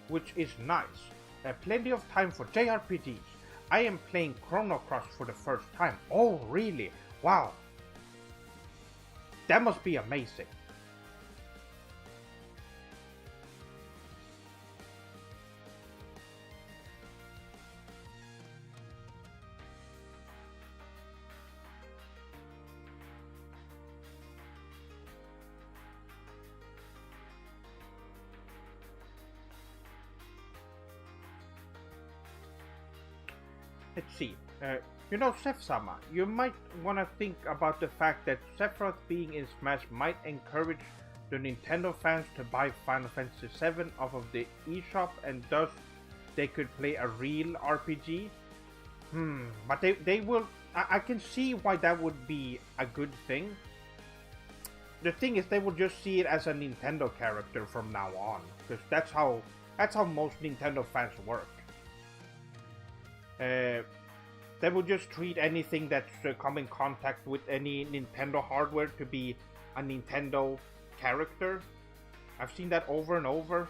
which is nice. Plenty of time for JRPGs. I am playing Chrono Cross for the first time. Oh, really? Wow. That must be amazing. Let's see. You know, Seth-sama, you might want to think about the fact that Sephiroth being in Smash might encourage the Nintendo fans to buy Final Fantasy VII off of the eShop, and thus they could play a real RPG. But they will... I can see why that would be a good thing. The thing is, they will just see it as a Nintendo character from now on, because that's how most Nintendo fans work. They will just treat anything that's come in contact with any Nintendo hardware to be a Nintendo character. I've seen that over and over.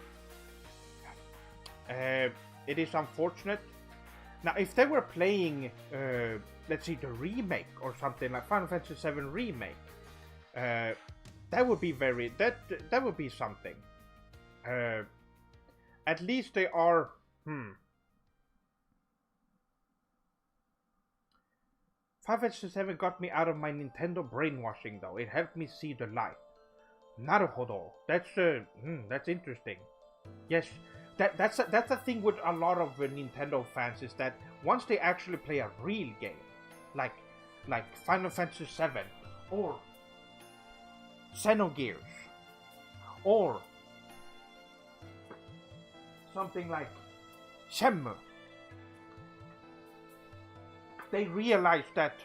It is unfortunate. Now, if they were playing, let's see, the remake or something like Final Fantasy VII Remake, that would be that would be something. At least they are. Final Fantasy VII got me out of my Nintendo brainwashing, though. It helped me see the light. Naruto. That's interesting. Yes, that's the thing with a lot of Nintendo fans, is that once they actually play a real game, like Final Fantasy VII, or Xenogears, or something like Shenmue, they realize that,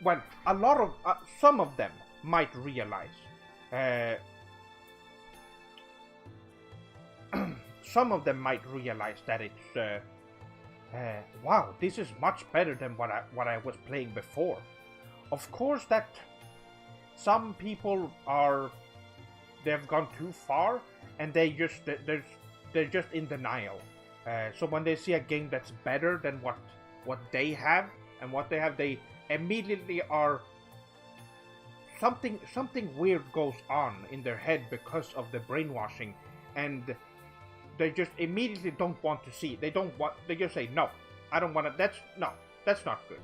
well, a lot of, some of them might realize, some of them might realize that it's, wow, this is much better than what I was playing before. Of course, that some people they've gone too far, and they're just in denial. So when they see a game that's better than what they have, they immediately are, something weird goes on in their head because of the brainwashing, and they just immediately don't want to see it. They just say, no, I don't want to, that's not good.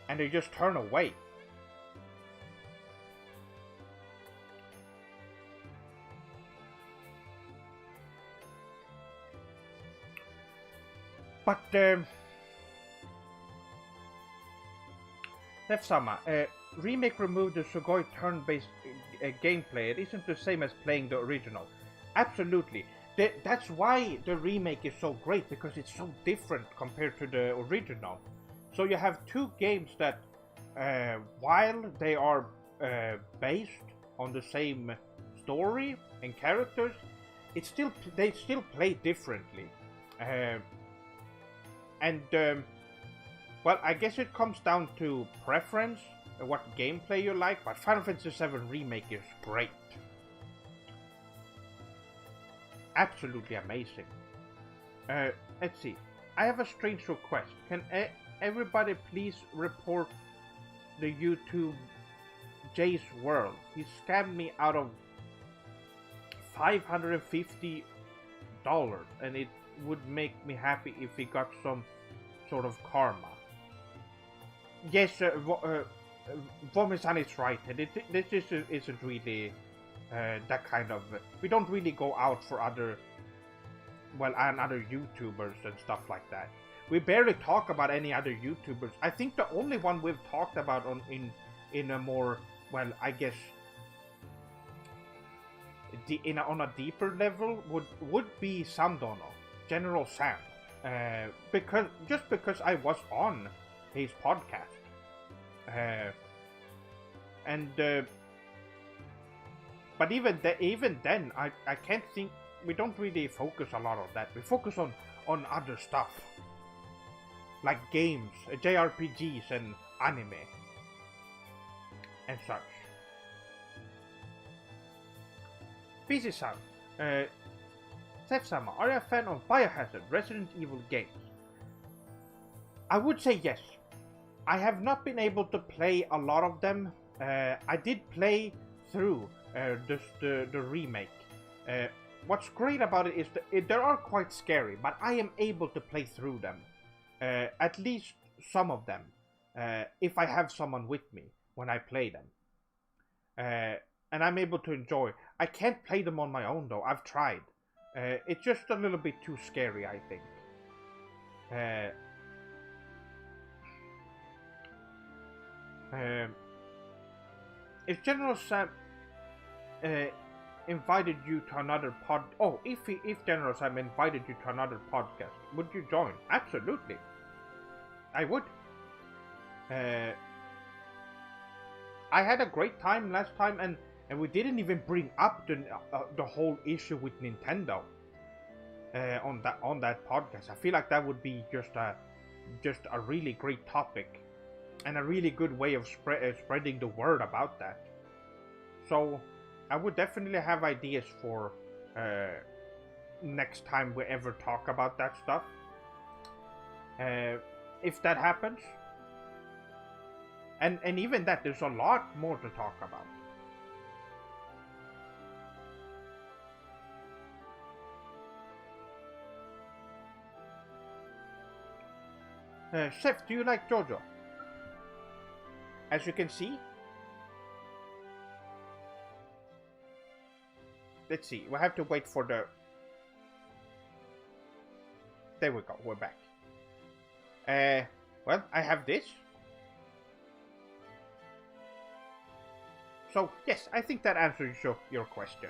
And they just turn away. But, Seth-sama, remake removed the Sugoi turn-based gameplay. It isn't the same as playing the original. Absolutely. That's why the remake is so great, because it's so different compared to the original. So you have two games that, while they are based on the same story and characters, they still play differently. Well, I guess it comes down to preference, what gameplay you like, but Final Fantasy VII Remake is great. Absolutely amazing. Let's see. I have a strange request. Can everybody please report the YouTube Jay's World? He scammed me out of $550, and it would make me happy if he got some sort of karma. Yes, Vomisan is right. This isn't really that kind of... We don't really go out for other YouTubers and stuff like that. We barely talk about any other YouTubers. I think the only one we've talked about in a more, well, I guess, on a deeper level would be Samdono, General Sam, because I was on his podcast, but even then, I can't think. We don't really focus a lot on that. We focus on other stuff, like games, JRPGs, and anime, and such. Busy-san, Seth-sama, are you a fan of Biohazard, Resident Evil games? I would say yes. I have not been able to play a lot of them. I did play through the remake. What's great about it is that they are quite scary, but I am able to play through them. At least some of them. If I have someone with me when I play them. And I'm able to enjoy. I can't play them on my own though. I've tried. It's just a little bit too scary, I think. If General Sam invited you to another pod... Oh, if General Sam invited you to another podcast, would you join? Absolutely. I would. I had a great time last time, and we didn't even bring up the whole issue with Nintendo on that podcast. I feel like that would be just a really great topic and a really good way of spreading the word about that. So I would definitely have ideas for next time we ever talk about that stuff. If that happens. And even that, there's a lot more to talk about. Chef, do you like JoJo? As you can see, let's see, we have to wait for the... There we go, we're back. Well, I have this. So, yes, I think that answers your question.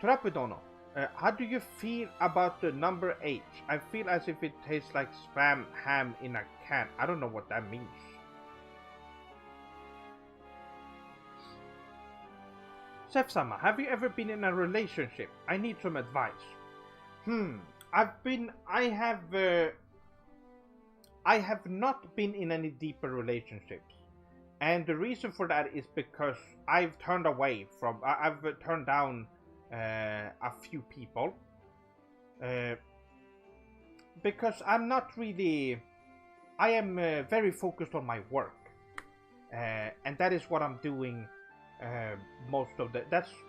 Trapedono, how do you feel about the number 8? I feel as if it tastes like spam ham in a can. I don't know what that means. Sef-sama, have you ever been in a relationship? I need some advice. I have not been in any deeper relationships, and the reason for that is because I've turned down a few people, because I'm not really, I am very focused on my work, and that is what I'm doing most of the,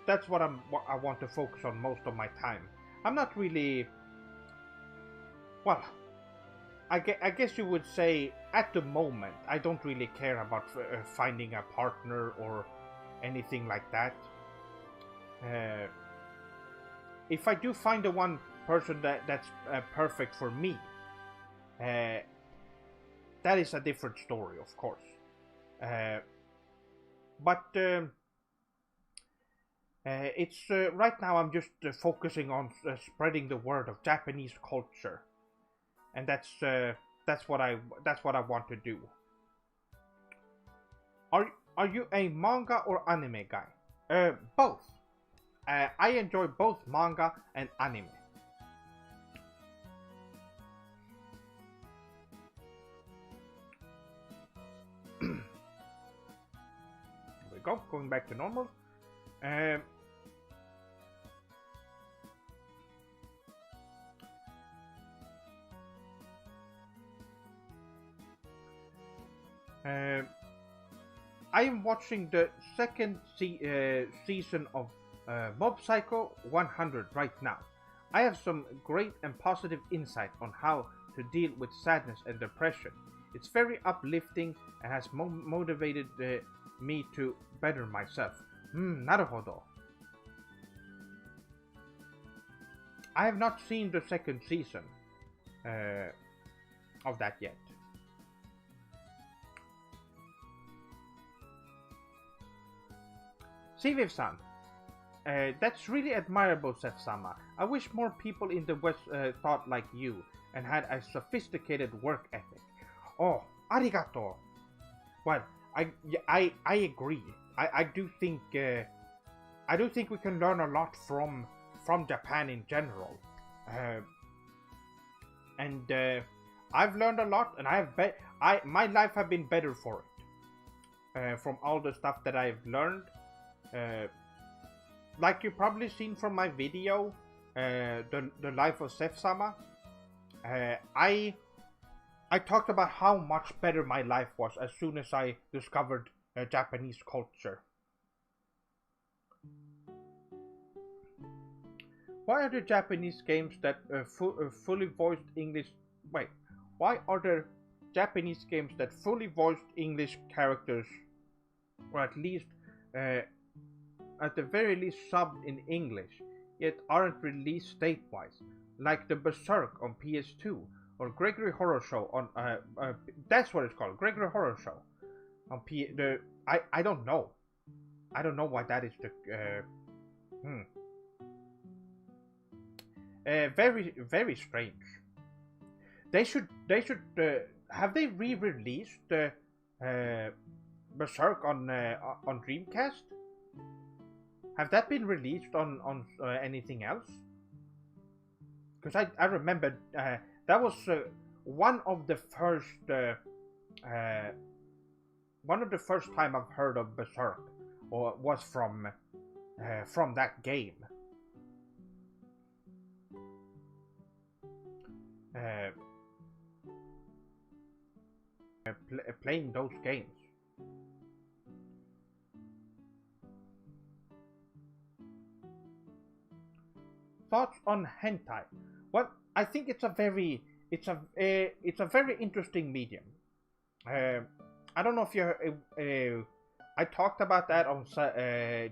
that's what I want to focus on most of my time. I'm not really, well, I guess you would say at the moment I don't really care about finding a partner or anything like that. If I do find the one person that's perfect for me, that is a different story, of course. But it's right now I'm just focusing on spreading the word of Japanese culture. And that's what I want to do. Are you a manga or anime guy? Both. I enjoy both manga and anime. There we go. Going back to normal. I am watching the second season of Mob Psycho 100 right now. I have some great and positive insight on how to deal with sadness and depression. It's very uplifting and has motivated me to better myself. Naruhodo. I have not seen the second season of that yet. Siviv-san, that's really admirable, Seth-sama. I wish more people in the West thought like you and had a sophisticated work ethic. Oh, arigato. Well, I agree. I do think we can learn a lot from Japan in general. And I've learned a lot, and my life have been better for it. From all the stuff that I've learned. Like you've probably seen from my video, the life of Seth-sama, I talked about how much better my life was as soon as I discovered Japanese culture. Why are the Japanese games that fully voiced English? Wait, why are there Japanese games that fully voiced English characters, or at least, at the very least, subbed in English, yet aren't released state-wise, like the Berserk on PS2 or Gregory Horror Show on that's what it's called, Gregory Horror Show on I don't know. I don't know why that is the very, very strange. They should have they re-released Berserk on Dreamcast? Have that been released on anything else? Because I remember that was one of the first time I've heard of Berserk, or was from that game. Playing those games. Thoughts on hentai? Well, I think it's a very interesting medium. I don't know if you I talked about that on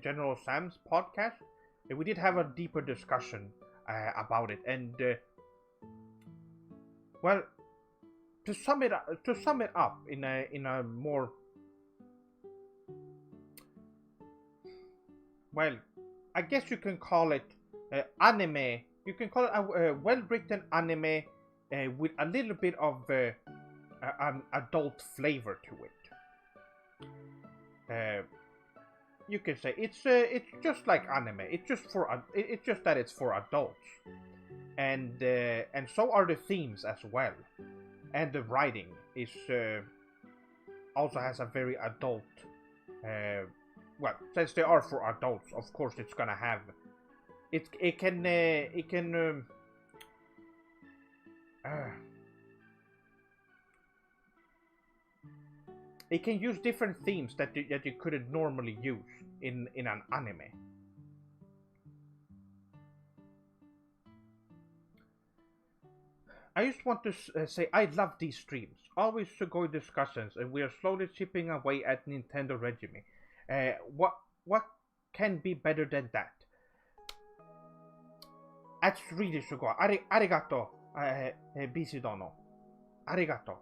General Sam's podcast. We did have a deeper discussion about it, and well, to sum it up in a more, well, I guess you can call it anime. You can call it a well-written anime with a little bit of an adult flavor to it. You can say it's just like anime. It's just that it's for adults, and so are the themes as well, and the writing is also has a very adult. Well, since they are for adults, of course it's gonna have. It can use different themes that you couldn't normally use in an anime. I just want to say I love these streams. Always sugoi discussions, and we are slowly chipping away at Nintendo regime. What can be better than that? That's really sugoi. Arigato, BC Dono. Arigato.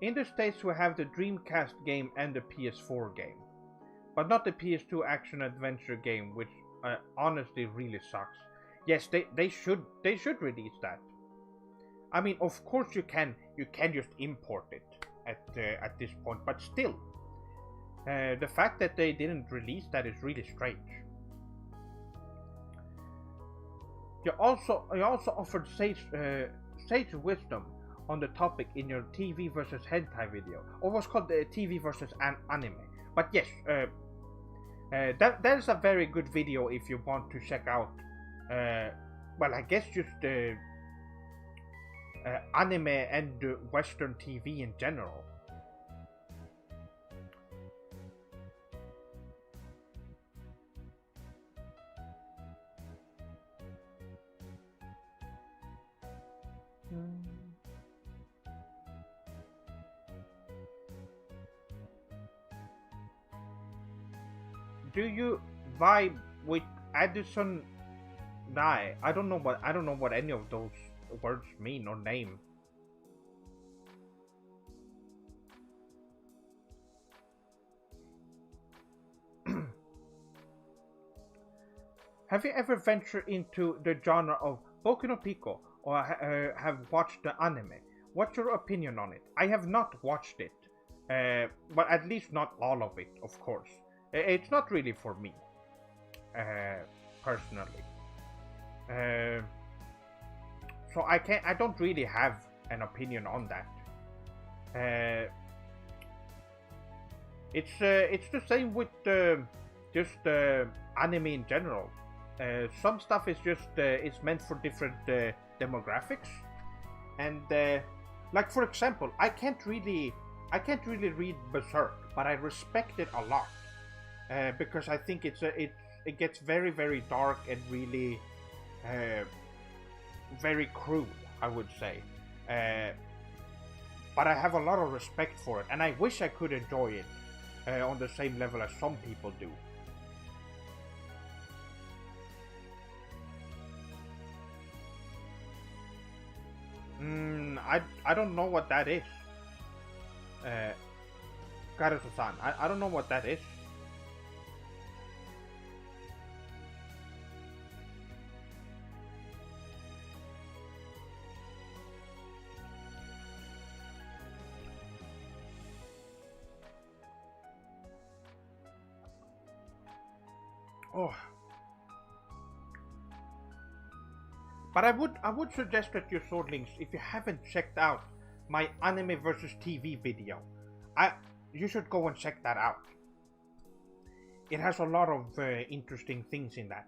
In the States we have the Dreamcast game and the PS4 game, but not the PS2 action-adventure game, which honestly really sucks. Yes, they should release that. I mean, of course you can just import it at this point, but still, the fact that they didn't release that is really strange. You also offered sage wisdom on the topic in your TV versus hentai video, or what's called the TV versus anime. But yes, that is a very good video if you want to check out. Well, I guess just anime and Western TV in general. Do you vibe with Addison Nye? I don't know what any of those words mean or name. Have you ever ventured into the genre of Boku no Pico, or have watched the anime? What's your opinion on it? I have not watched it, but at least not all of it, of course. It's not really for me, personally. So I don't really have an opinion on that. It's the same with just anime in general. Some stuff is just it's meant for different demographics, and like for example, I can't really read Berserk, but I respect it a lot because I think it gets very, very dark and really very cruel, I would say. But I have a lot of respect for it, and I wish I could enjoy it on the same level as some people do. I don't know what that is. Karasu-san, I don't know what that is. Oh. But I would suggest that you swordlings, if you haven't checked out my anime versus TV video, you should go and check that out. It has a lot of interesting things in that.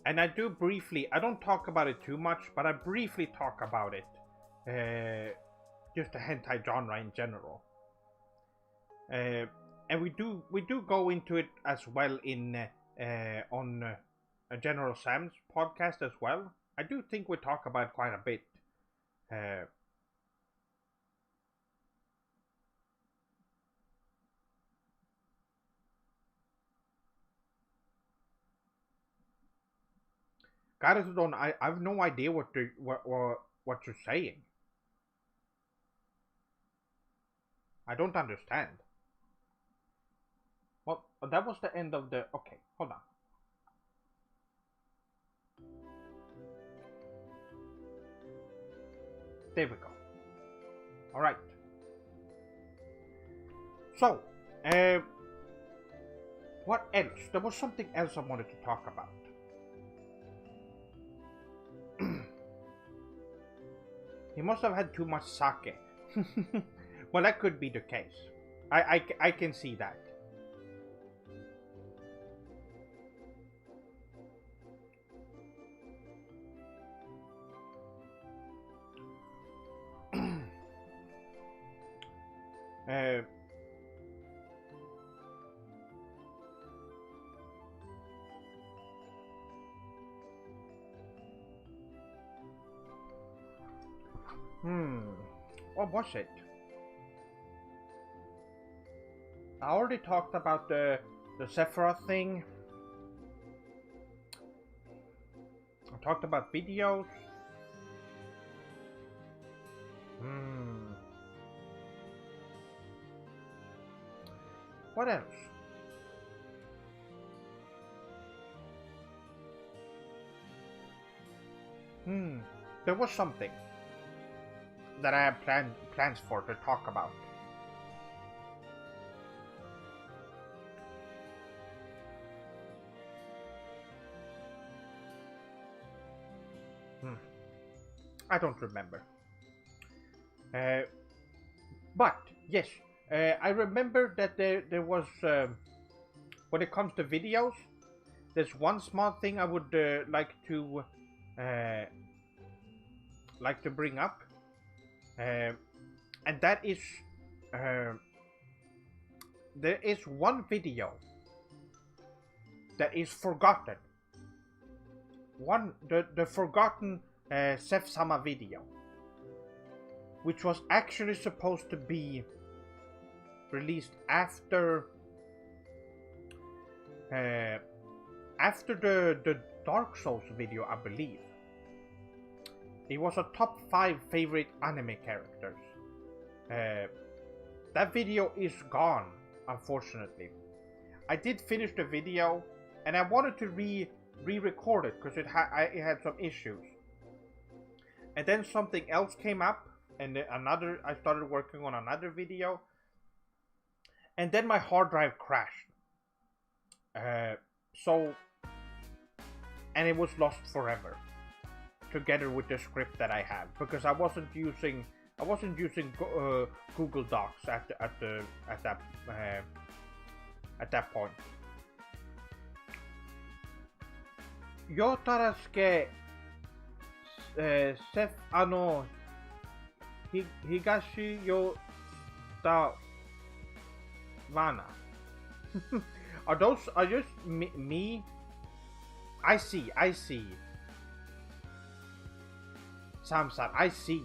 And I do briefly, I don't talk about it too much, but I briefly talk about it. Just the hentai genre in general. And we do go into it as well in on General Sam's podcast as well. I do think we talk about it quite a bit. Garazudon, I have no idea what you're saying. I don't understand. Well, that was the end of the... Okay, hold on. There we go. Alright. So, what else? There was something else I wanted to talk about. He must have had too much sake. Well, that could be the case. I can see that. What was it? I already talked about the Sephiroth thing. I talked about videos. What else? There was something that I have plans for to talk about. I don't remember. But yes, I remember that there was when it comes to videos, there's one small thing I would like to bring up. And that is there is one video that is forgotten. The forgotten Seph-sama video, which was actually supposed to be released after the Dark Souls video, I believe. It was a top 5 favorite anime characters. That video is gone, unfortunately. I did finish the video, and I wanted to re-record it because it had some issues. And then something else came up, and I started working on another video, and then my hard drive crashed. So, and it was lost forever, together with the script that I have, because I wasn't using Google Docs at that point. Yotarasuke Seth Higashi Yota Vana. Are just me? I see. Samsat, I see.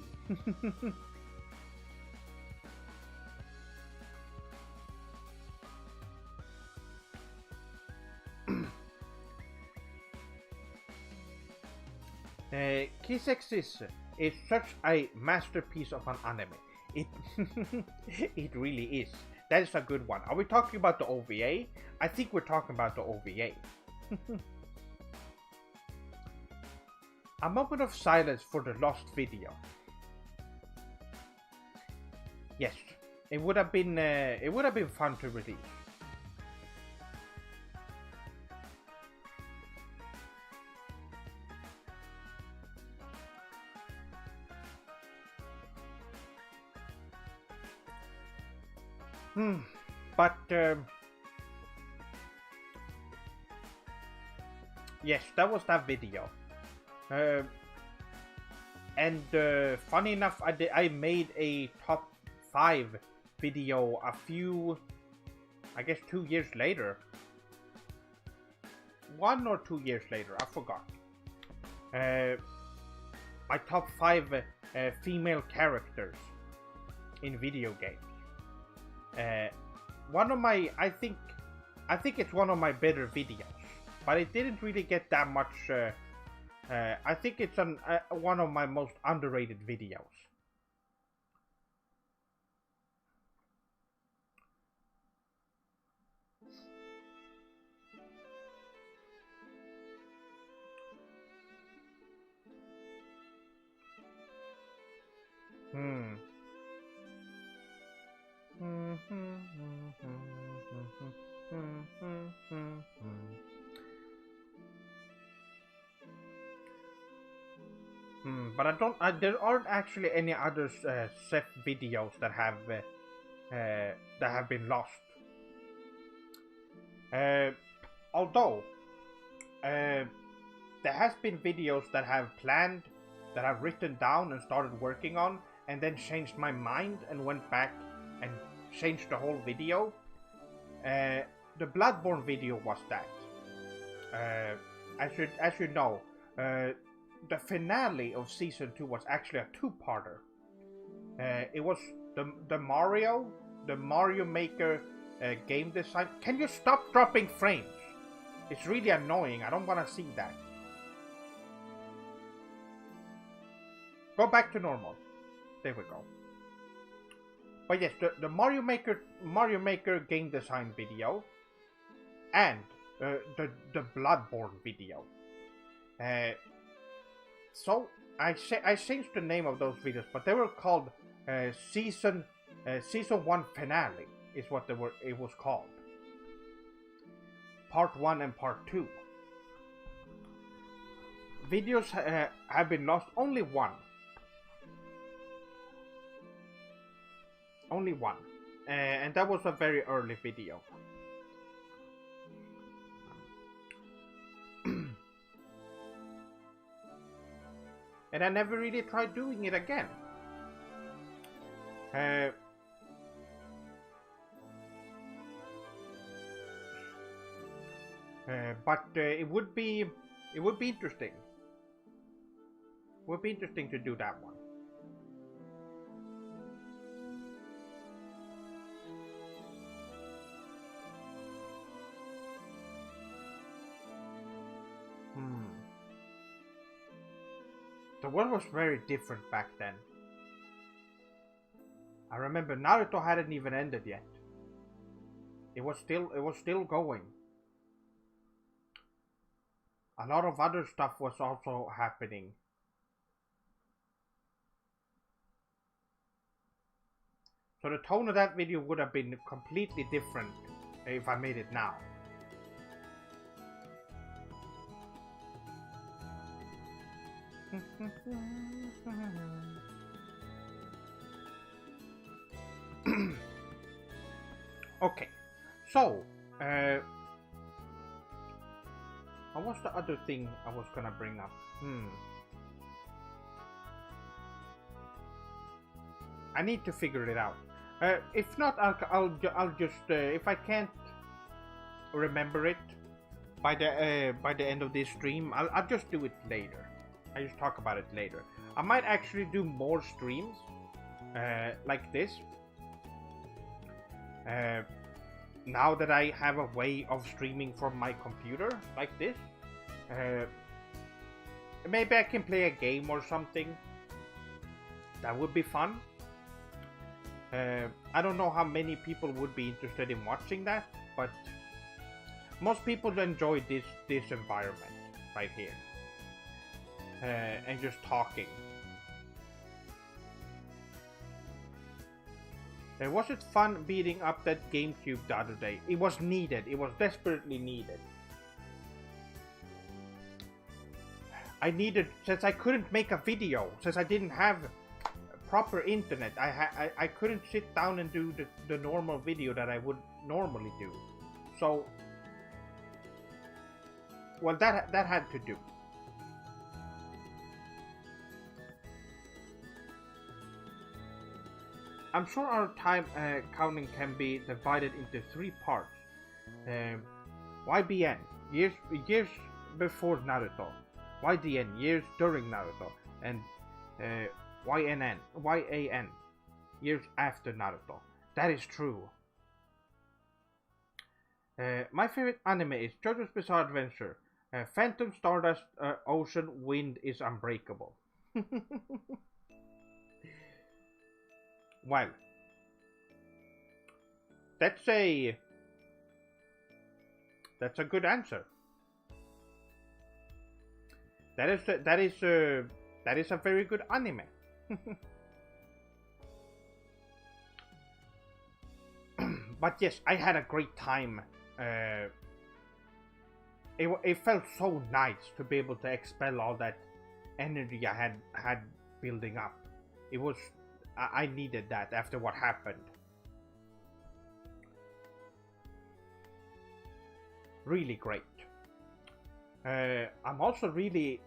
Kisexis is such a masterpiece of an anime. It it really is. That is a good one. Are we talking about the OVA? I think we're talking about the OVA. A moment of silence for the lost video. Yes, it would have been fun to release. But yes, that was that video. And funny enough, I made a top 5 video a few, I guess 2 years later. 1 or 2 years later, I forgot. My top 5 female characters in video games. One of my, I think it's one of my better videos, but it didn't really get that much. I think it's one of my most underrated videos. But there aren't actually any other Seth videos that have been lost. Although there has been videos that have planned, that I've written down and started working on, and then changed my mind and went back and changed the whole video. The Bloodborne video was that. As you know, the finale of season 2 was actually a 2-parter. It was the Mario Maker game design. Can you stop dropping frames? It's really annoying. I don't want to see that. Go back to normal. There we go. But yes, the Mario Maker game design video and the Bloodborne video. So I changed the name of those videos, but they were called season 1 finale is what it was called. Part 1 and Part 2. Videos have been lost. Only one. Only one. And that was a very early video. And I never really tried doing it again. But it would be interesting. Would be interesting to do that one. The world was very different back then. I remember Naruto hadn't even ended yet. It was still going. A lot of other stuff was also happening. So the tone of that video would have been completely different if I made it now. Okay, so what was the other thing I was gonna bring up? I need to figure it out. If not, I'll just if I can't remember it by the end of this stream, I'll just do it later. I just talk about it later. I might actually do more streams like this. Now that I have a way of streaming from my computer like this, maybe I can play a game or something. That would be fun. I don't know how many people would be interested in watching that, but most people enjoy this environment right here, and just talking. Was it fun beating up that GameCube the other day? It was needed. It was desperately needed. I needed, since I couldn't make a video, since I didn't have proper internet, I couldn't sit down and do the normal video that I would normally do. So, well, that had to do. I'm sure our time counting can be divided into 3 parts. YBN, years before Naruto. YDN, years during Naruto. And YAN, years after Naruto. That is true. My favorite anime is JoJo's Bizarre Adventure. Phantom Stardust Ocean Wind is Unbreakable. Well, that's a good answer. That is a very good anime. But yes, I had a great time. It felt so nice to be able to expel all that energy I had building up. It was. I needed that after what happened. Really great. I'm also really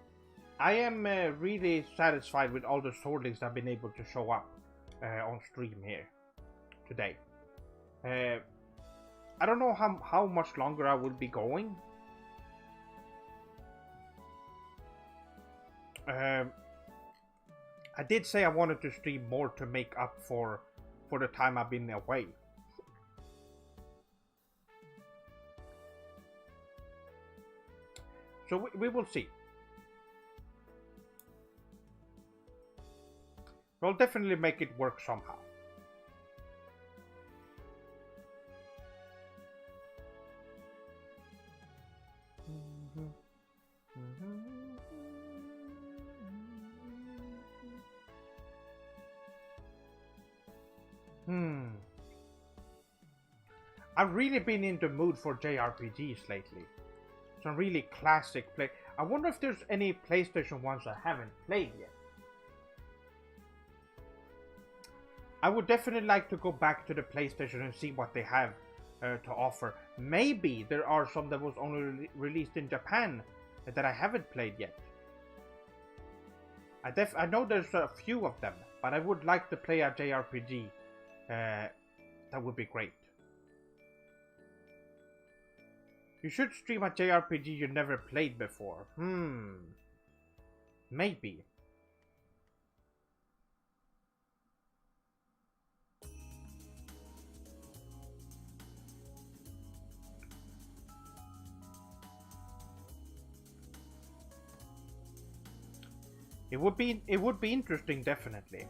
satisfied with all the swordlings I've been able to show up on stream here today. I don't know how much longer I will be going. I did say I wanted to stream more to make up for the time I've been away. So we will see. We'll definitely make it work somehow. I've really been in the mood for JRPGs lately. Some really classic play. I wonder if there's any PlayStation ones I haven't played yet. I would definitely like to go back to the PlayStation and see what they have to offer. Maybe there are some that was only released in Japan that I haven't played yet. I know there's a few of them, but I would like to play a JRPG. That would be great. You should stream a JRPG you never played before. Maybe. It would be interesting, definitely.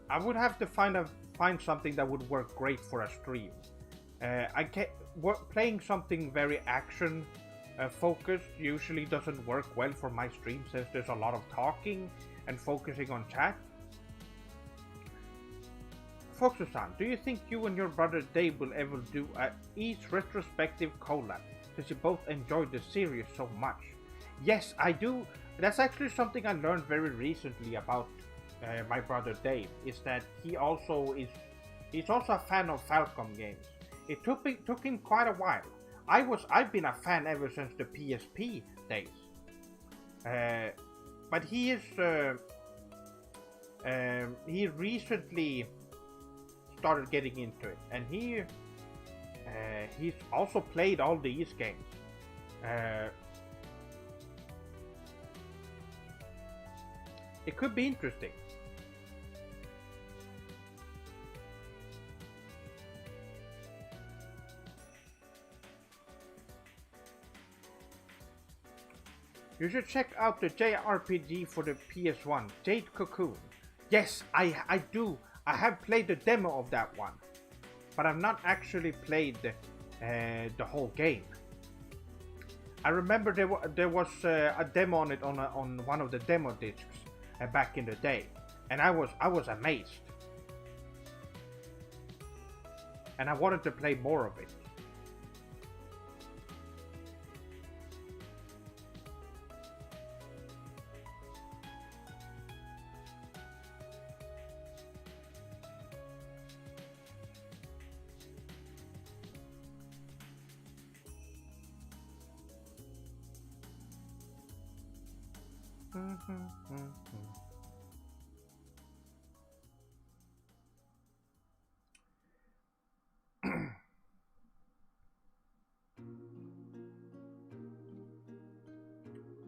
I would have to find something that would work great for a stream. I can't, playing something very action focused usually doesn't work well for my stream since there's a lot of talking and focusing on chat. Foxu-san, do you think you and your brother Dave will ever do a Ys retrospective collab, since you both enjoyed the series so much? Yes, I do. That's actually something I learned very recently about my brother Dave, is that he's also a fan of Falcom games. It took him quite a while. I've been a fan ever since the PSP days. But he recently started getting into it, and he's also played all these games. It could be interesting. You should check out the JRPG for the PS1, Jade Cocoon. Yes, I do. I have played the demo of that one, but I've not actually played the whole game. I remember there was a demo on it on one of the demo discs back in the day, and I was amazed, and I wanted to play more of it.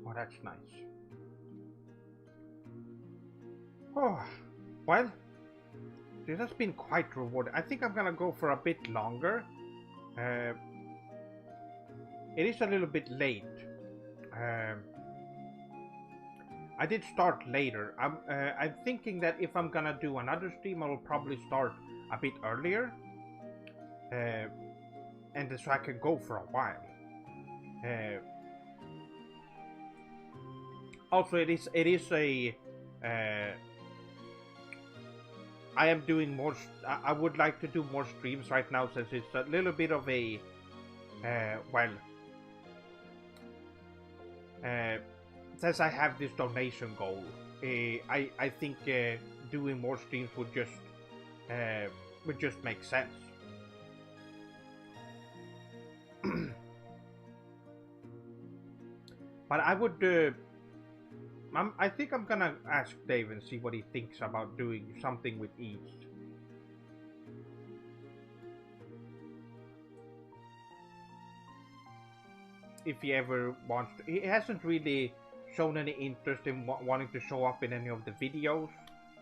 Oh, that's nice. Oh, well, this has been quite rewarding. I think I'm gonna go for a bit longer. It is a little bit late. I did start later. I'm thinking that if I'm gonna do another stream, I will probably start a bit earlier, and so I can go for a while. Also, it is a. I am doing more. I would like to do more streams right now since it's a little bit of a. Well. Since I have this donation goal, I think doing more streams would just make sense. But I would. I think I'm gonna ask Dave and see what he thinks about doing something with Ys. If he ever wants to. He hasn't really shown any interest in wanting to show up in any of the videos,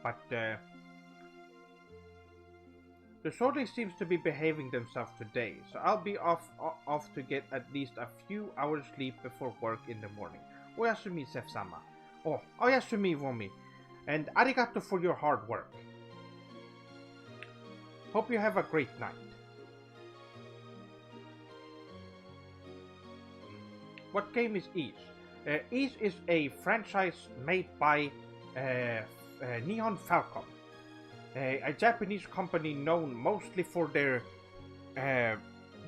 but the Sorley seems to be behaving themselves today, so I'll be off to get at least a few hours sleep before work in the morning. Oyasumi Sef-sama. Oh, oyasumi Vomi. And arigato for your hard work. Hope you have a great night. What game is Ys? Ys is a franchise made by Nihon Falcom, a Japanese company known mostly for their.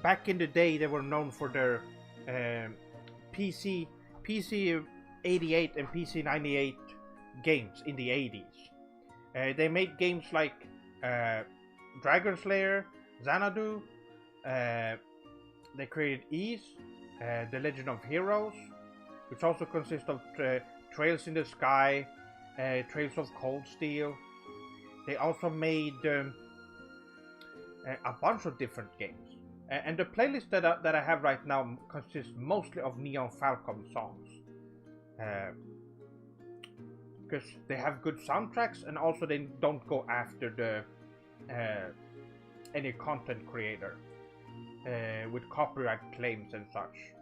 Back in the day, they were known for their PC 88 and PC 98 games in the 80s. They made games like Dragon Slayer, Xanadu. They created Ys, The Legend of Heroes, which also consists of Trails in the Sky, Trails of Cold Steel. They also made a bunch of different games. And the playlist that I have right now consists mostly of Neon Falcom songs. Because they have good soundtracks, and also they don't go after the any content creator with copyright claims and such.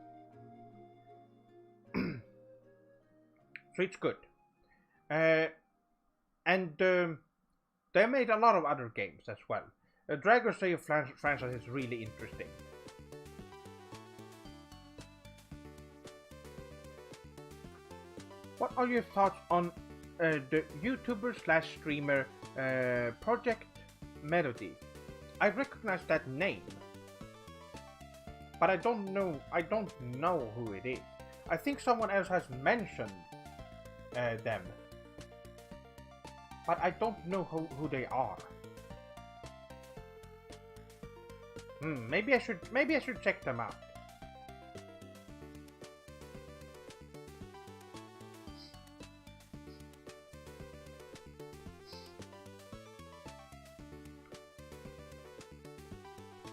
So it's good. And they made a lot of other games as well. The Dragon Slayer franchise is really interesting. What are your thoughts on the YouTuber/streamer Project Melody? I recognize that name, but I don't know who it is. I think someone else has mentioned them, but I don't know who they are. Maybe I should check them out.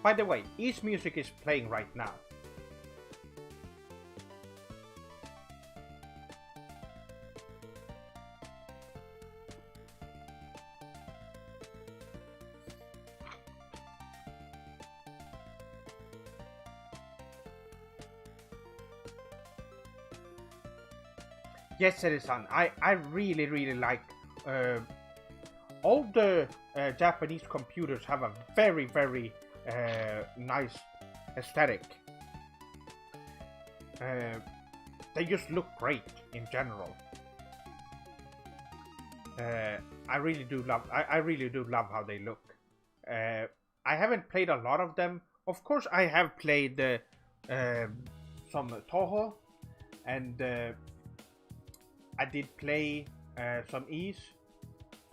By the way, East music is playing right now. Yes, Serisan, I really like all the Japanese computers have a very nice aesthetic. They just look great in general. I really do love how they look. I haven't played a lot of them. Of course, I have played some Toho, and I did play some Ys.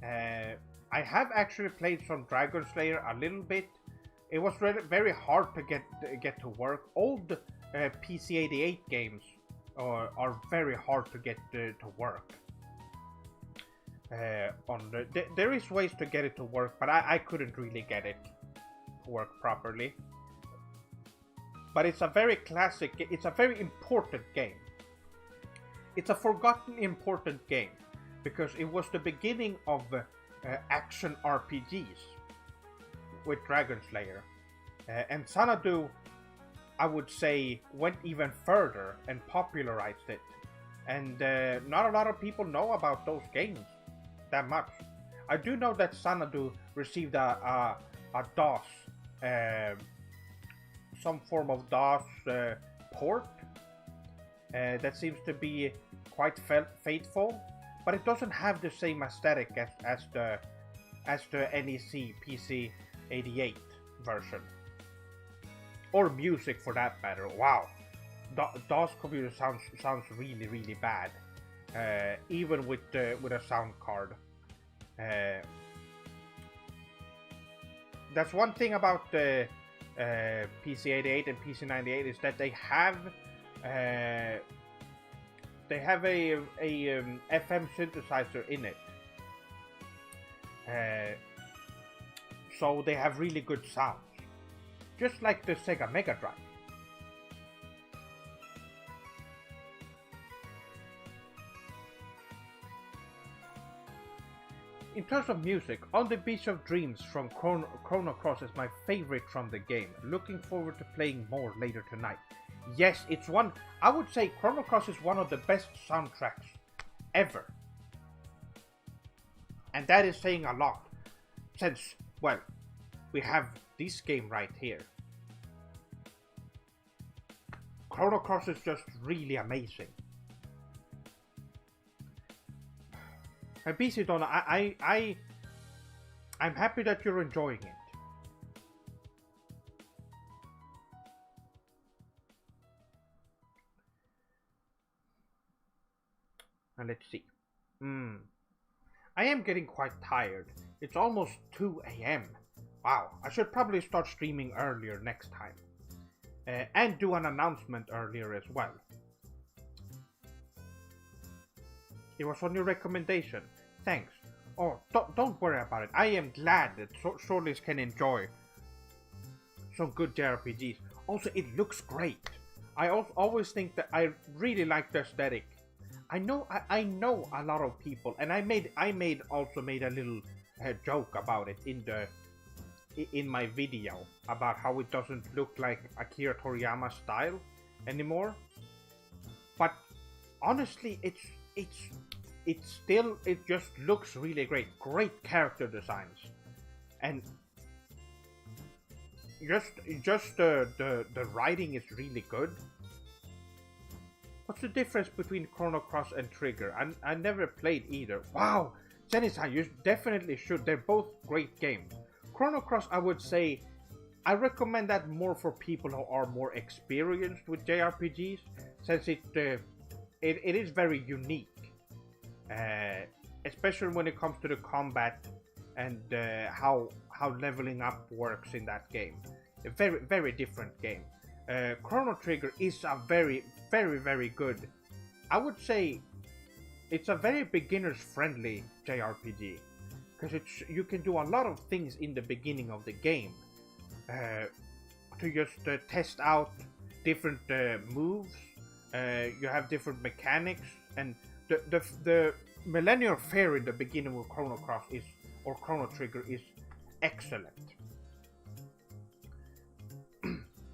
I have actually played some Dragon Slayer a little bit. It was very hard to get to work. Old PC-88 games are very hard to get to work. There is ways to get it to work, but I couldn't really get it to work properly. But it's a very classic. It's a very important game. It's a forgotten important game because it was the beginning of action RPGs with Dragon Slayer, and Xanadu, I would say, went even further and popularized it, and not a lot of people know about those games that much. I do know that Xanadu received a DOS, some form of DOS port that seems to be quite faithful, but it doesn't have the same aesthetic as the NEC PC-88 version, or music for that matter. Wow, DOS computer sounds really bad, even with a sound card. That's one thing about the PC-88 and PC-98 is that they have a FM synthesizer in it. So they have really good sounds, just like the Sega Mega Drive. In terms of music, On the Beach of Dreams from Chrono Cross is my favorite from the game. Looking forward to playing more later tonight. Yes, it's one. I would say Chrono Cross is one of the best soundtracks ever. And that is saying a lot, since, well, we have this game right here. Chrono Cross is just really amazing. And BC Donna, I'm happy that you're enjoying it. And let's see. I am getting quite tired. It's almost 2 AM. Wow, I should probably start streaming earlier next time. And do an announcement earlier as well. It was on your recommendation. Thanks. Oh, don't worry about it. I am glad that Shortlists can enjoy some good JRPGs. Also, it looks great. I always think that I really like the aesthetic. I know a lot of people, and I also made a little joke about it in my video about how it doesn't look like Akira Toriyama style anymore. But honestly, it just looks really great. Great character designs, and just the writing is really good. What's the difference between Chrono Cross and Trigger? I never played either. Wow, Jenny-san, you definitely should. They're both great games. Chrono Cross, I would say, I recommend that more for people who are more experienced with JRPGs, since it is very unique, especially when it comes to the combat and how leveling up works in that game. A very different game. Chrono Trigger is a very good. I would say it's a very beginners friendly JRPG, because you can do a lot of things in the beginning of the game to just test out different moves. You have different mechanics, and the Millennium Fair in the beginning of Chrono Cross or Chrono Trigger is excellent.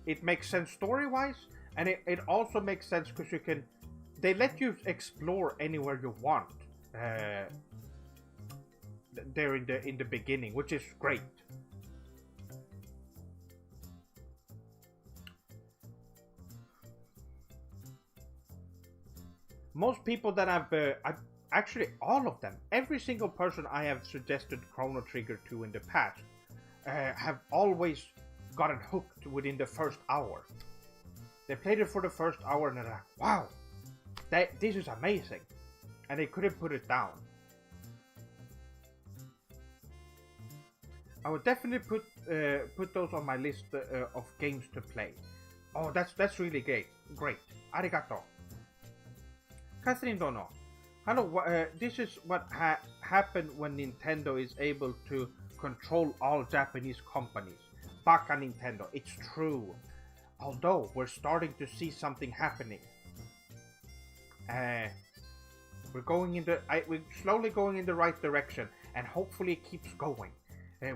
It makes sense story-wise, and it also makes sense because they let you explore anywhere you want there in the beginning, which is great. Most people that I've actually all of them, every single person I have suggested Chrono Trigger to in the past have always gotten hooked within the first hour. They played it for the first hour and they're like, wow, this is amazing, and they couldn't put it down. I would definitely put those on my list of games to play. Oh, that's really great. Arigato. Catherine Dono. Hello, this is what happened when Nintendo is able to control all Japanese companies. Baka Nintendo, it's true. Although we're starting to see something happening. We're slowly going in the right direction, and hopefully it keeps going.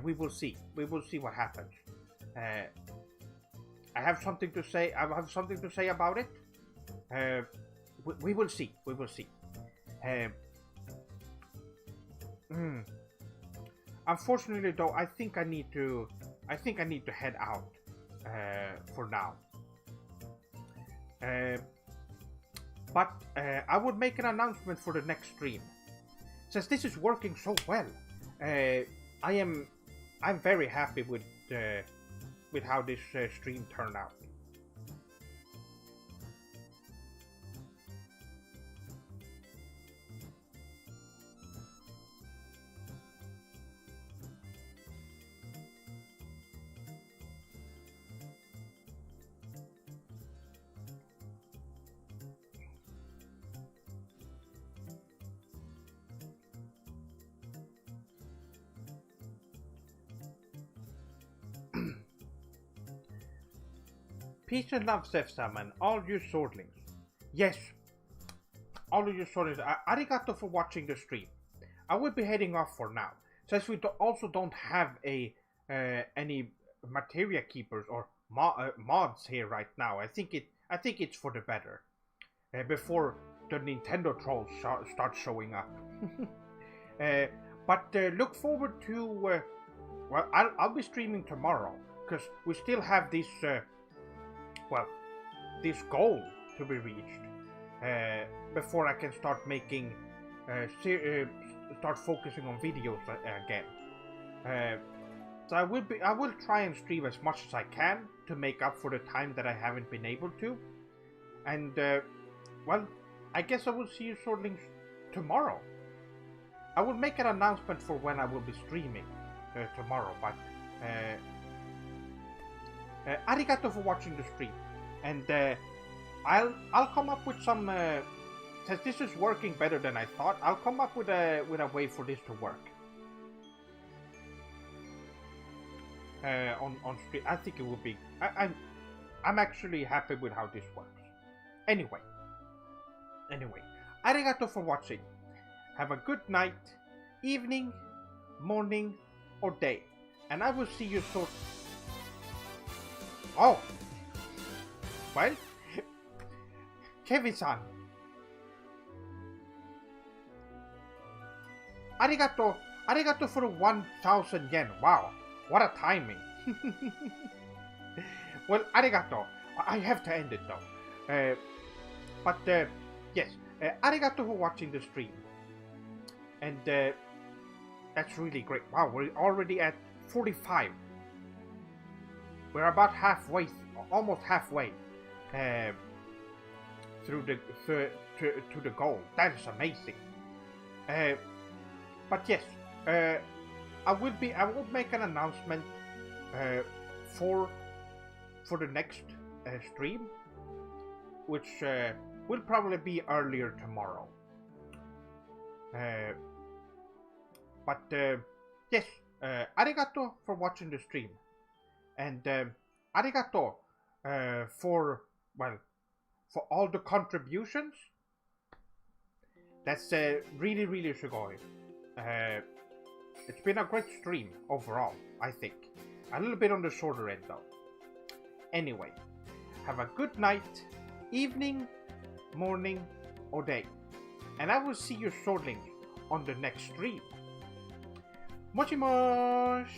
We will see. We will see what happens. I have something to say. I have something to say about it. We will see. We will see. Unfortunately, though, I think I need to head out for now. But I would make an announcement for the next stream, since this is working so well. I'm very happy with how this stream turned out. Peace and love, Sef-sama, all you swordlings. Yes, all of you swordlings. Arigato for watching the stream. I will be heading off for now, since we also don't have any materia keepers or mods here right now. I think it's for the better. Before the Nintendo trolls start showing up. But look forward to. Well, I'll be streaming tomorrow, because we still have this. This goal to be reached before I can start making, start focusing on videos again. So I will try and stream as much as I can to make up for the time that I haven't been able to. And well, I guess I will see you swordlings tomorrow. I will make an announcement for when I will be streaming tomorrow, but arigato for watching the stream, and I'll come up with some. Since this is working better than I thought, I'll come up with a way for this to work. On stream, I think it will be. I'm actually happy with how this works. Anyway, arigato for watching. Have a good night, evening, morning, or day, and I will see you soon. Oh, well, Kevin-san, arigato for 1,000 yen. Wow, what a timing. Well, arigato. I have to end it though. But yes, arigato for watching the stream. And that's really great. Wow, we're already at 45. We're about halfway, almost halfway through the to the goal. That is amazing. But yes, I will make an announcement for the next stream, which will probably be earlier tomorrow. But yes, arigato for watching the stream, and arigato for all the contributions. That's really sugoi. It's been a great stream overall, I think. A little bit on the shorter end though. Anyway, have a good night, evening, morning, or day. And I will see you shortly on the next stream. Moshi mosh!